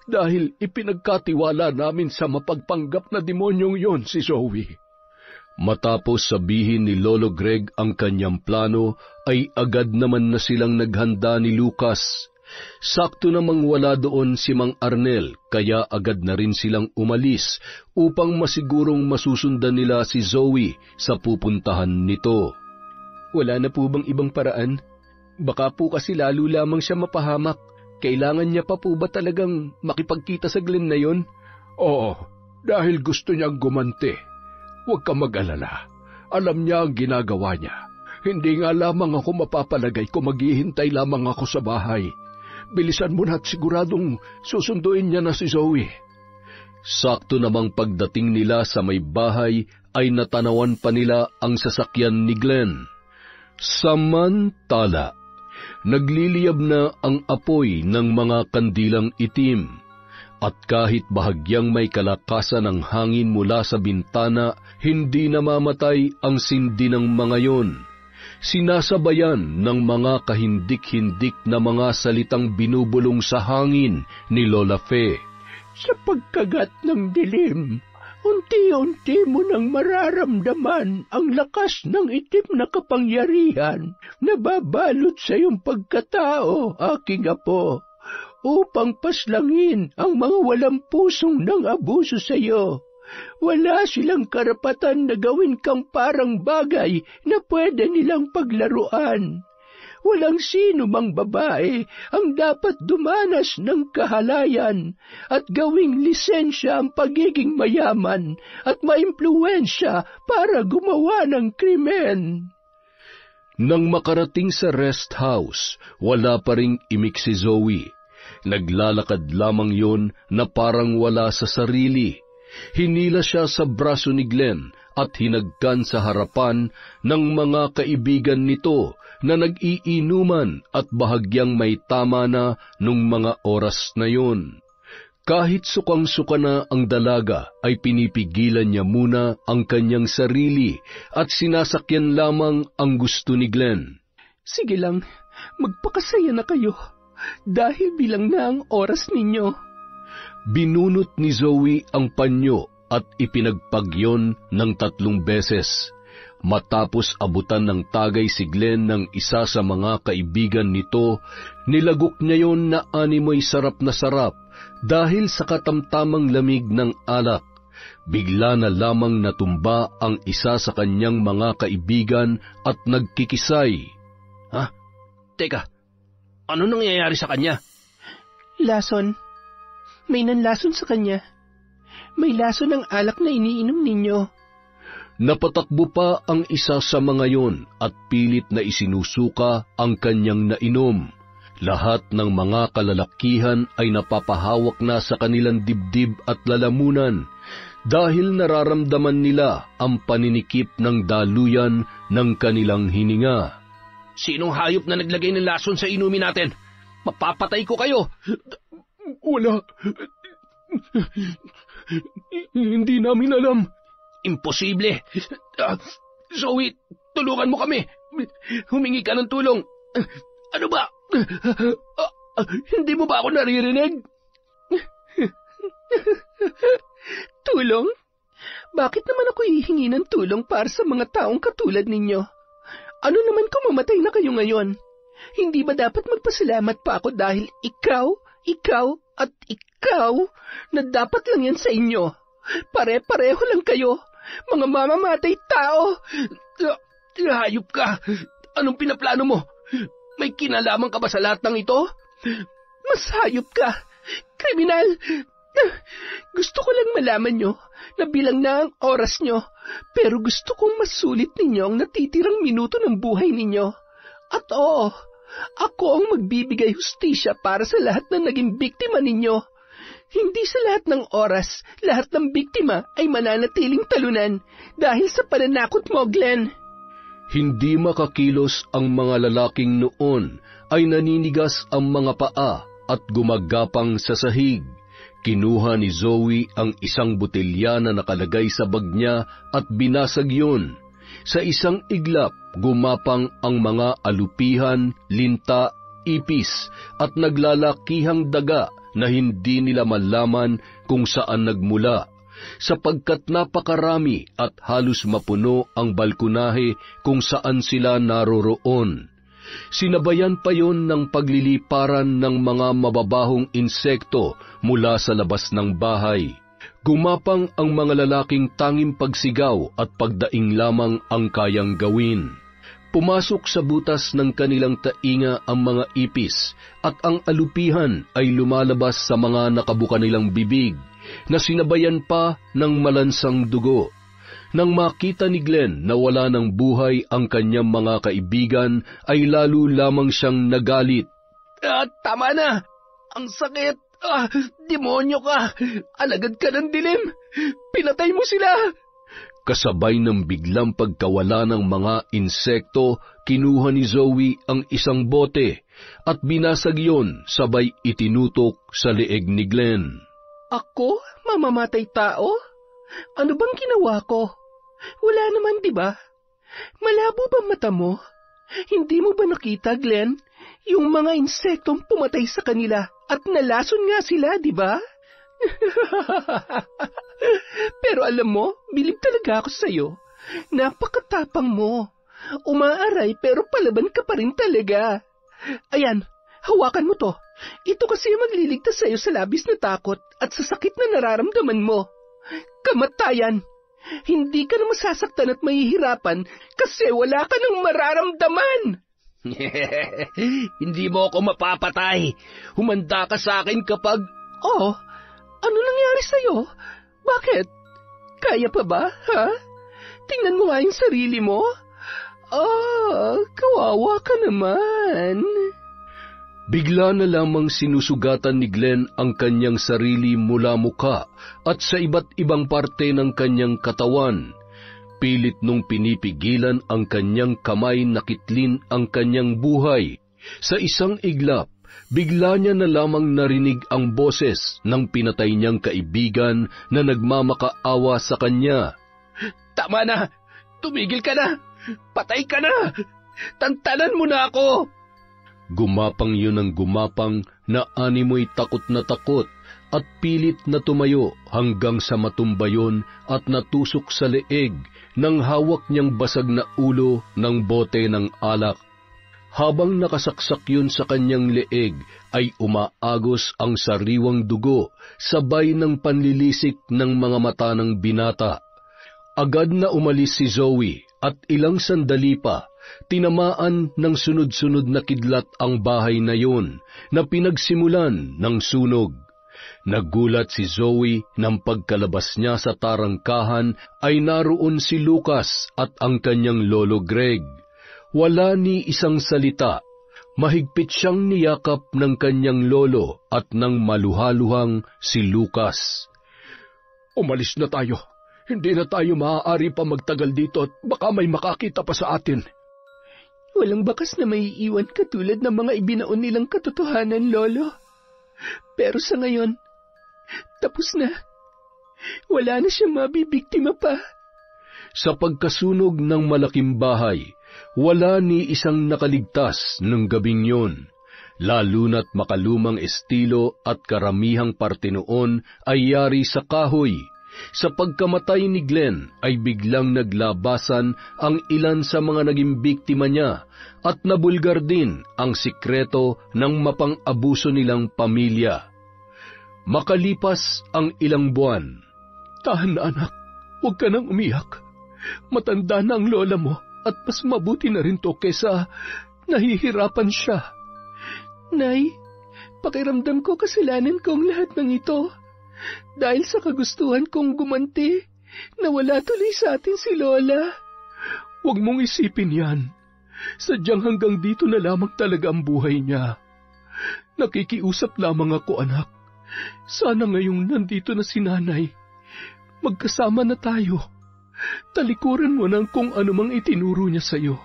dahil ipinagkatiwala namin sa mapagpanggap na demonyong yon si Zoe. Matapos sabihin ni Lolo Greg ang kanyang plano, ay agad naman na silang naghanda ni Lucas. Sakto namang wala doon si Mang Arnel, kaya agad na rin silang umalis upang masigurong masusundan nila si Zoe sa pupuntahan nito. Wala na po bang ibang paraan? Baka po kasi lalo lamang siya mapahamak. Kailangan niya pa po ba talagang makipagkita sa Glenn na yon? Oo, dahil gusto niyang gumanti. Huwag ka mag-alala. Alam niya ang ginagawa niya. Hindi nga lamang ako mapapalagay kung maghihintay lamang ako sa bahay. Bilisan mo na at siguradong susunduin niya na si Zoe. Sakto namang pagdating nila sa may bahay ay natanawan pa nila ang sasakyan ni Glenn. Samantala, nagliliyab na ang apoy ng mga kandilang itim. At kahit bahagyang may kalakasan ng hangin mula sa bintana, hindi namamatay ang sindi ng mga yon. Sinasabayan ng mga kahindik-hindik na mga salitang binubulong sa hangin ni Lola Fe. Sa pagkagat ng dilim, unti-unti mo nang mararamdaman ang lakas ng itim na kapangyarihan na babalot sa iyong pagkatao, aking apo, upang paslangin ang mga walang pusong nang abuso sa iyo. Wala silang karapatan na gawin kang parang bagay na pwede nilang paglaruan. Walang sino mang babae ang dapat dumanas ng kahalayan at gawing lisensya ang pagiging mayaman at maimpluwensya para gumawa ng krimen. Nang makarating sa rest house, wala pa ring imik si Zoe. Naglalakad lamang yon na parang wala sa sarili. Hinila siya sa braso ni Glenn at hinagkan sa harapan ng mga kaibigan nito na nag-iinuman at bahagyang may tama na nung mga oras na yon. Kahit sukang-suka na ang dalaga ay pinipigilan niya muna ang kanyang sarili at sinasakyan lamang ang gusto ni Glenn. Sige lang, magpakasaya na kayo dahil bilang na ang oras ninyo. Binunot ni Zoe ang panyo at ipinagpagyon ng 3 beses. Matapos abutan ng tagay si Glenn ng isa sa mga kaibigan nito, nilagok niya yon na animoy sarap na sarap dahil sa katamtamang lamig ng alak. Bigla na lamang natumba ang isa sa kanyang mga kaibigan at nagkikisay. Ha? Teka, ano nangyayari sa kanya? Lason. May nanlason sa kanya. May lason ng alak na iniinom ninyo. Napatakbo pa ang isa sa mga yon at pilit na isinusuka ang kanyang nainom. Lahat ng mga kalalakihan ay napapahawak na sa kanilang dibdib at lalamunan dahil nararamdaman nila ang paninikip ng daluyan ng kanilang hininga. Sinong hayop na naglagay ng lason sa inumin natin? Mapapatay ko kayo! Wala. Hindi namin alam. Imposible. Zoe, tulungan mo kami. Humingi ka ng tulong. Ano ba? Hindi mo ba ako naririnig? Tulong? Bakit naman ako hihingi ng tulong para sa mga taong katulad ninyo? Ano naman kung mamatay na kayo ngayon? Hindi ba dapat magpasalamat pa ako dahil ikaw at ikaw na dapat lang yan sa inyo? Pare-pareho lang kayo, mga mamamatay tao. Hayop ka. Anong pinaplano mo? May kinalaman ka ba sa lahat ng ito? Mas hayop ka, kriminal. Gusto ko lang malaman nyo na bilang na ang oras nyo, pero gusto kong masulit ninyo ang natitirang minuto ng buhay ninyo. At oo, ako ang magbibigay hustisya para sa lahat ng naging biktima ninyo. Hindi sa lahat ng oras, lahat ng biktima ay mananatiling talunan dahil sa pananakot mo, Glenn. Hindi makakilos ang mga lalaking noon ay naninigas ang mga paa at gumagapang sa sahig. Kinuha ni Zoe ang isang botelya na nakalagay sa bag niya at binasag yun. Sa isang iglap, gumapang ang mga alupihan, linta, ipis at naglalakihang daga na hindi nila malaman kung saan nagmula, sapagkat napakarami at halos mapuno ang balkonahe kung saan sila naroroon. Sinabayan pa yon ng pagliliparan ng mga mababahong insekto mula sa labas ng bahay. Gumapang ang mga lalaking tanging pagsigaw at pagdaing lamang ang kayang gawin. Pumasok sa butas ng kanilang tainga ang mga ipis at ang alupihan ay lumalabas sa mga nakabuka nilang bibig na sinabayan pa ng malansang dugo. Nang makita ni Glenn na wala ng buhay ang kanyang mga kaibigan, ay lalo lamang siyang nagalit. Tama na! Ang sakit! Demonyo ka! Alagad ka ng dilim! Pinatay mo sila! Kasabay ng biglang pagkawala ng mga insekto, kinuha ni Zoe ang isang bote at binasag yon sabay itinutok sa leeg ni Glenn. Ako? Mamamatay tao? Ano bang ginawa ko? Wala naman, di ba? Malabo ba mata mo? Hindi mo ba nakita, Glenn? Yung mga insektong pumatay sa kanila at nalason nga sila, di ba? Pero alam mo, bilib talaga ako sa'yo. Napakatapang mo. Umaaray pero palaban ka pa rin talaga. Ayan, hawakan mo to. Ito kasi magliligtas sa'yo sa labis na takot at sa sakit na nararamdaman mo. Kamatayan! Hindi ka na masasaktan at mahihirapan kasi wala ka nang mararamdaman. Hindi mo ako mapapatay. Humanda ka sa akin kapag... Oh, ano nangyari sa'yo? Bakit? Kaya pa ba, ha? Tingnan mo nga yung sarili mo. Kawawa ka naman. Bigla na lamang sinusugatan ni Glenn ang kanyang sarili mula mukha at sa iba't ibang parte ng kanyang katawan. Pilit nung pinipigilan ang kanyang kamay na kitlin ang kanyang buhay. Sa isang iglap, bigla niya na lamang narinig ang boses ng pinatay niyang kaibigan na nagmamakaawa sa kanya. Tama na! Tumigil ka na! Patay ka na! Tantanan mo na ako! Gumapang yun ng gumapang na animoy takot at pilit na tumayo hanggang sa matumba yun at natusok sa leeg ng hawak niyang basag na ulo ng bote ng alak. Habang nakasaksak yun sa kanyang leeg, ay umaagos ang sariwang dugo sabay ng panlilisik ng mga mata ng binata. Agad na umalis si Zoe at ilang sandali pa, tinamaan ng sunod-sunod na kidlat ang bahay na yun na pinagsimulan ng sunog. Nagulat si Zoe nang pagkalabas niya sa tarangkahan ay naroon si Lucas at ang kanyang lolo Greg. Wala ni isang salita. Mahigpit siyang niyakap ng kanyang lolo at nang maluhaluhang si Lucas. Umalis na tayo. Hindi na tayo maaari pa magtagal dito at baka may makakita pa sa atin. Walang bakas na may iiwan katulad ng mga ibinaon nilang katotohanan, Lolo. Pero sa ngayon, tapos na. Wala na siyang mabibiktima pa. Sa pagkasunog ng malaking bahay, wala ni isang nakaligtas ng gabing yun. Lalo na't makalumang estilo at karamihang parte noon ay yari sa kahoy. Sa pagkamatay ni Glenn ay biglang naglabasan ang ilan sa mga naging biktima niya at nabulgar din ang sikreto ng mapang-abuso nilang pamilya. Makalipas ang ilang buwan. Tahan na anak, huwag ka nang umiyak. Matanda na ang lola mo at mas mabuti na rin to kesa nahihirapan siya. Nay, pakiramdam ko kasalanan kong lahat ng ito. Dahil sa kagustuhan kong gumanti, nawala tuloy sa atin si Lola. Huwag mong isipin yan. Sadyang hanggang dito na lamang talaga ang buhay niya. Nakikiusap lamang ako, anak. Sana ngayong nandito na si nanay, magkasama na tayo. Talikuran mo ng kung anumang itinuro niya sa'yo.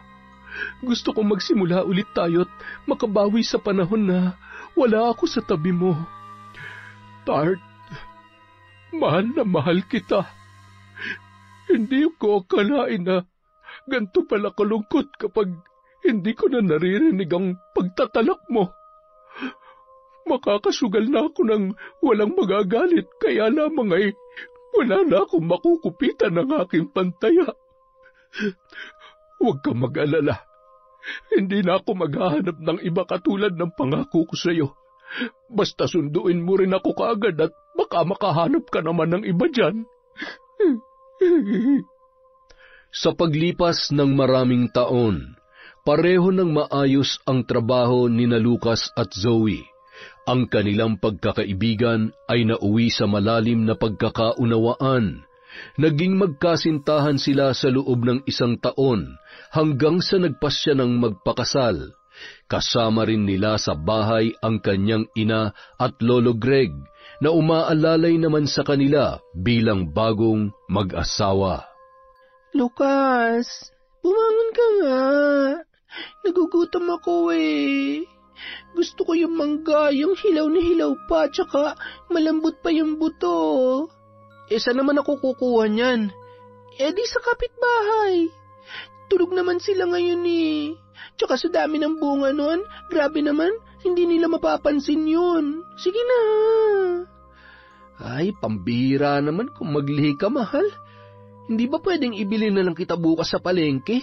Gusto kong magsimula ulit tayo at makabawi sa panahon na wala ako sa tabi mo. Tart, mahal na mahal kita. Hindi ko akalain na ganito pala kalungkot kapag hindi ko na naririnig ang pagtatalak mo. Makakasugal na ako ng walang magagalit, kaya lamang ay wala na akong makukupitan ng aking pantaya. Huwag kang mag-alala. Hindi na ako maghahanap ng iba katulad ng pangako ko sa iyo. Basta sunduin mo rin ako kaagad at baka makahanap ka naman ng iba dyan. Sa paglipas ng maraming taon, pareho ng maayos ang trabaho ni na Lucas at Zoe. Ang kanilang pagkakaibigan ay nauwi sa malalim na pagkakaunawaan. Naging magkasintahan sila sa loob ng 1 taon hanggang sa nagpasya ng magpakasal. Kasama rin nila sa bahay ang kanyang ina at Lolo Greg na umaalalay naman sa kanila bilang bagong mag-asawa. Lucas, bumangon ka nga. Nagugutom ako eh. Gusto ko yung mangga, yung hilaw na hilaw pa, tsaka malambot pa yung buto. Saan naman ako kukuha niyan? Di sa kapitbahay. Tulog naman sila ngayon eh. Tsaka sa dami ng bunga nun, grabe naman, hindi nila mapapansin yun. Sige na. Ay, pambira naman kung maglihi ka, mahal. Hindi ba pwedeng ibili na lang kita bukas sa palengke?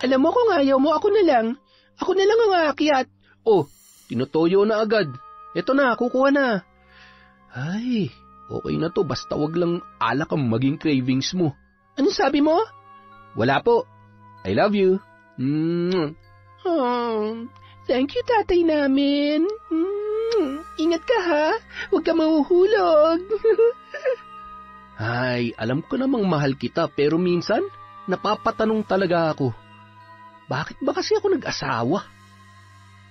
Alam mo kung ayaw mo, ako na lang. Ako na lang ang aakyat. Oh, tinutoyo na agad. Eto na, kukuha na. Ay, okay na to, basta wag lang alak ang maging cravings mo. Ano sabi mo? Wala po. I love you. Oh, thank you, tatay namin. Ingat ka ha, huwag ka mahuhulog. Ay, alam ko namang mahal kita, pero minsan, napapatanong talaga ako. Bakit ba kasi ako nag-asawa?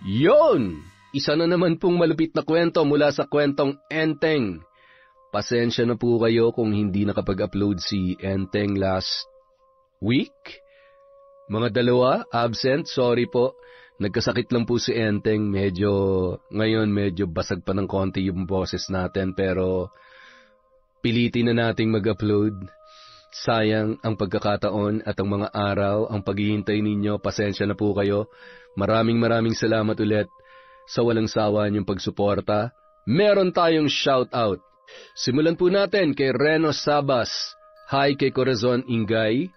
Yon! Isa na naman pong malupit na kwento mula sa kwentong Enteng. Pasensya na po kayo kung hindi nakapag-upload si Enteng last week. Mga dalawa, absent, sorry po. Nagkasakit lang po si Enteng, ngayon medyo basag pa ng konti yung boses natin, pero pilitin na nating mag-upload. Sayang ang pagkakataon at ang mga araw, ang paghihintay ninyo, pasensya na po kayo. Maraming salamat ulit sa walang sawa niyong pagsuporta. Meron tayong shoutout. Simulan po natin kay Reno Sabas. Hi kay Corazon Ingay.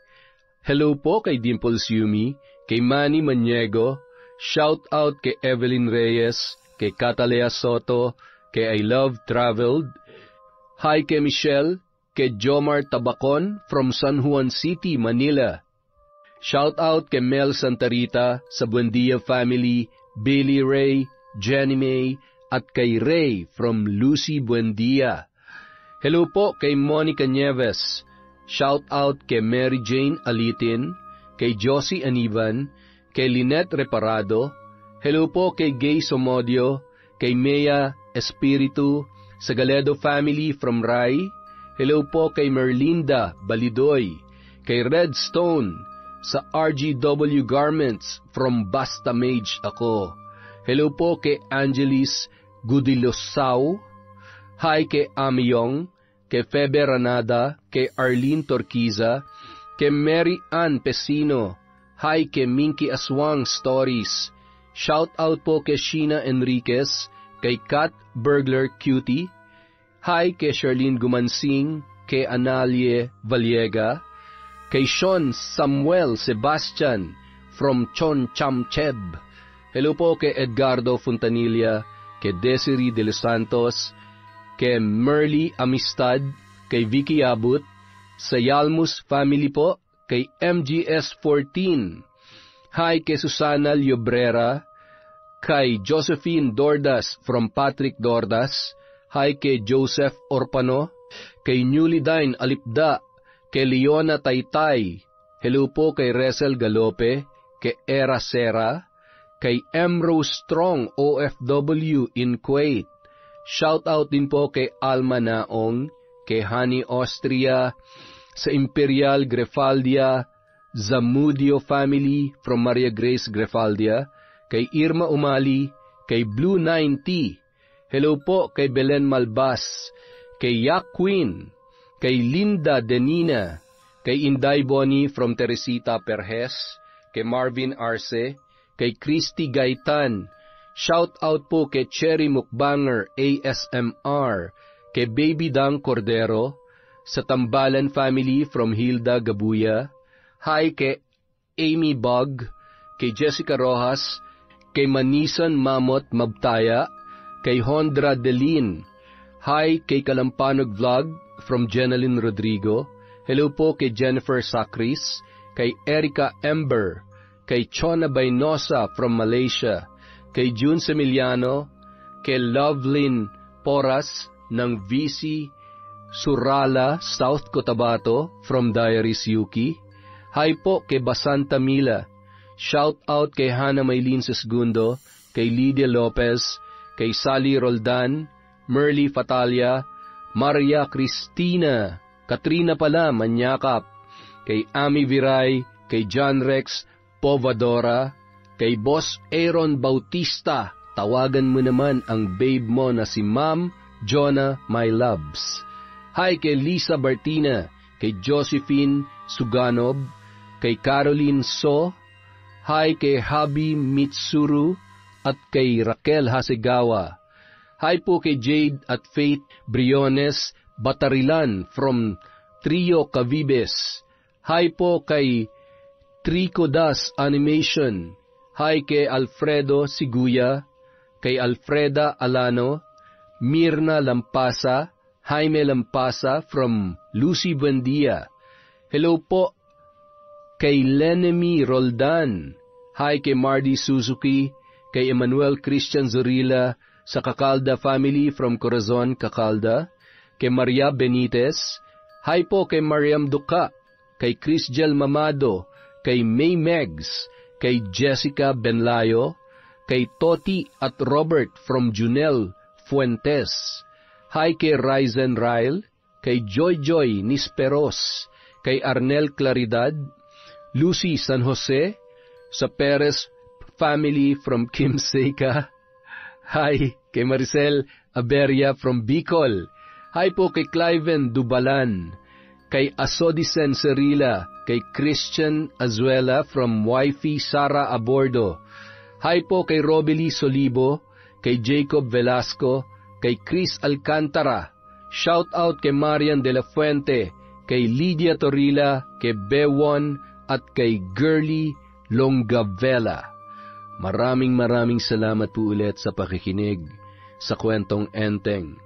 Hello po kay Dimples Yumi, kay Manny Maniego. Shoutout kay Evelyn Reyes, kay Catalea Soto, kay I Love Traveled. Hi kay Michelle, kay Jomar Tabacon from San Juan City, Manila. Shoutout kay Mel Santarita sa Buendia family, Billy Ray, Jenny May, at kay Ray from Lucy Buendia. Hello po kay Monica Nieves. Shoutout kay Mary Jane Alitin, kay Josie Anivan, kay Lynette Reparado. Hello po kay Gay Somodio, kay Mea Espiritu, sa Galedo family from Rai. Hello po kay Merlinda Balidoy, kay Redstone, sa RGW Garments from Basta Mage ako. Hello po kay Angelis Gudilosao. Hi kay Amiyong, kay Febe Ranada, kay Arlene Torquiza, kay Mary Ann Pesino. Hi kay Minky Aswang Stories. Shout out po kay Sheena Enriquez, kay Kat Burglar Cutie. Hi kay Charlene Gumansing, kay Analie Valiega, kay Sean Samuel Sebastian from Chon Cham Cheb. Hello po kay Edgardo Fontanilla, kay Desiree De Los Santos, kay Merly Amistad, kay Vicky Abut, sa Yalmus family po, kay MGS14. Hi kay Susana Llobrera, kay Josephine Dordas from Patrick Dordas. Hi kay Joseph Orpano, kay Newlydine Alipda, kay Leona Taytay. Hello po kay Resel Galope, kay Era Sera, kay M. Rose Strong OFW in Kuwait. Shout out din po kay Alma Naong, kay Honey Austria, sa Imperial Grefaldia, Zamudio family from Maria Grace Grefaldia, kay Irma Umali, kay Blue 90. Hello po kay Belen Malbas, kay Yak Queen, kay Linda Denina, kay Inday Boni from Teresita Perez, kay Marvin Arce, kay Christy Gaitan. Shout out po kay Cherry Mukbanger ASMR, kay Baby Dang Cordero, sa Tambalan family from Hilda Gabuya. Hi kay Amy Bog, kay Jessica Rojas, kay Manisan Mamot Mabtaya, kay Hondra Delin. Hi kay Kalampanog Vlog from Jeneline Rodrigo. Hello po kay Jennifer Sacris, kay Erica Ember, kay Chona Baynosa from Malaysia, kay June Semiliano, kay Lovelyn Poras ng VC Surala, South Cotabato from Diaries Yuki. Hi po kay Basanta Mila. Shout out kay Hana Maylin Segundo, kay Lydia Lopez, kay Sally Roldan, Merly Fatalia, Maria Cristina, Katrina pala Manyakap, kay Ami Viray, kay John Rex Povadora, kay Boss Aaron Bautista. Tawagan mo naman ang babe mo na si Ma'am Jonah My Loves. Hi kay Lisa Bartina, kay Josephine Suganob, kay Caroline So. Hi kay Habi Mitsuru at kay Raquel Hasegawa. Hi po kay Jade at Faith Briones Batarilan from Trio Cavibes. Hi po kay Trico Das Animation. Hi kay Alfredo Siguya, kay Alfreda Alano, Mirna Lampasa, Jaime Lampasa from Lucy Buendia. Hello po kay Lenemy Roldan. Hi kay Mardy Suzuki, kay Emmanuel Christian Zorilla sa Cacalda family from Corazon, Cacalda, kay Maria Benitez. Hi po kay Mariam Duca, kay Crisgel Mamado, kay May Megs, kay Jessica Benlayo, kay Toti at Robert from Junel Fuentes. Hi kay Ryzen Ryle, kay Joy Joy Nisperos, kay Arnel Claridad, Lucy San Jose, sa Perez family from Kim Seika. Hi kay Maricel Aberia from Bicol. Hi po kay Cliven Dubalan, kay Asodisen Cerila, kay Christian Azuela from Wifey Sara Abordo. Hi po kay Robely Solibo, kay Jacob Velasco, kay Chris Alcantara. Shout out kay Marian de la Fuente, kay Lydia Torila, kay Bewon at kay Girly Longavela. Maraming salamat po ulit sa pakikinig sa Kwentong Enteng.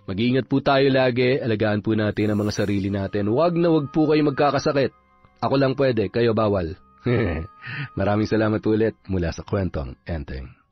Mag-iingat po tayo lagi, alagaan po natin ang mga sarili natin. Huwag po kayo magkakasakit. Ako lang pwede, kayo bawal. Maraming salamat po ulit mula sa Kwentong Enteng.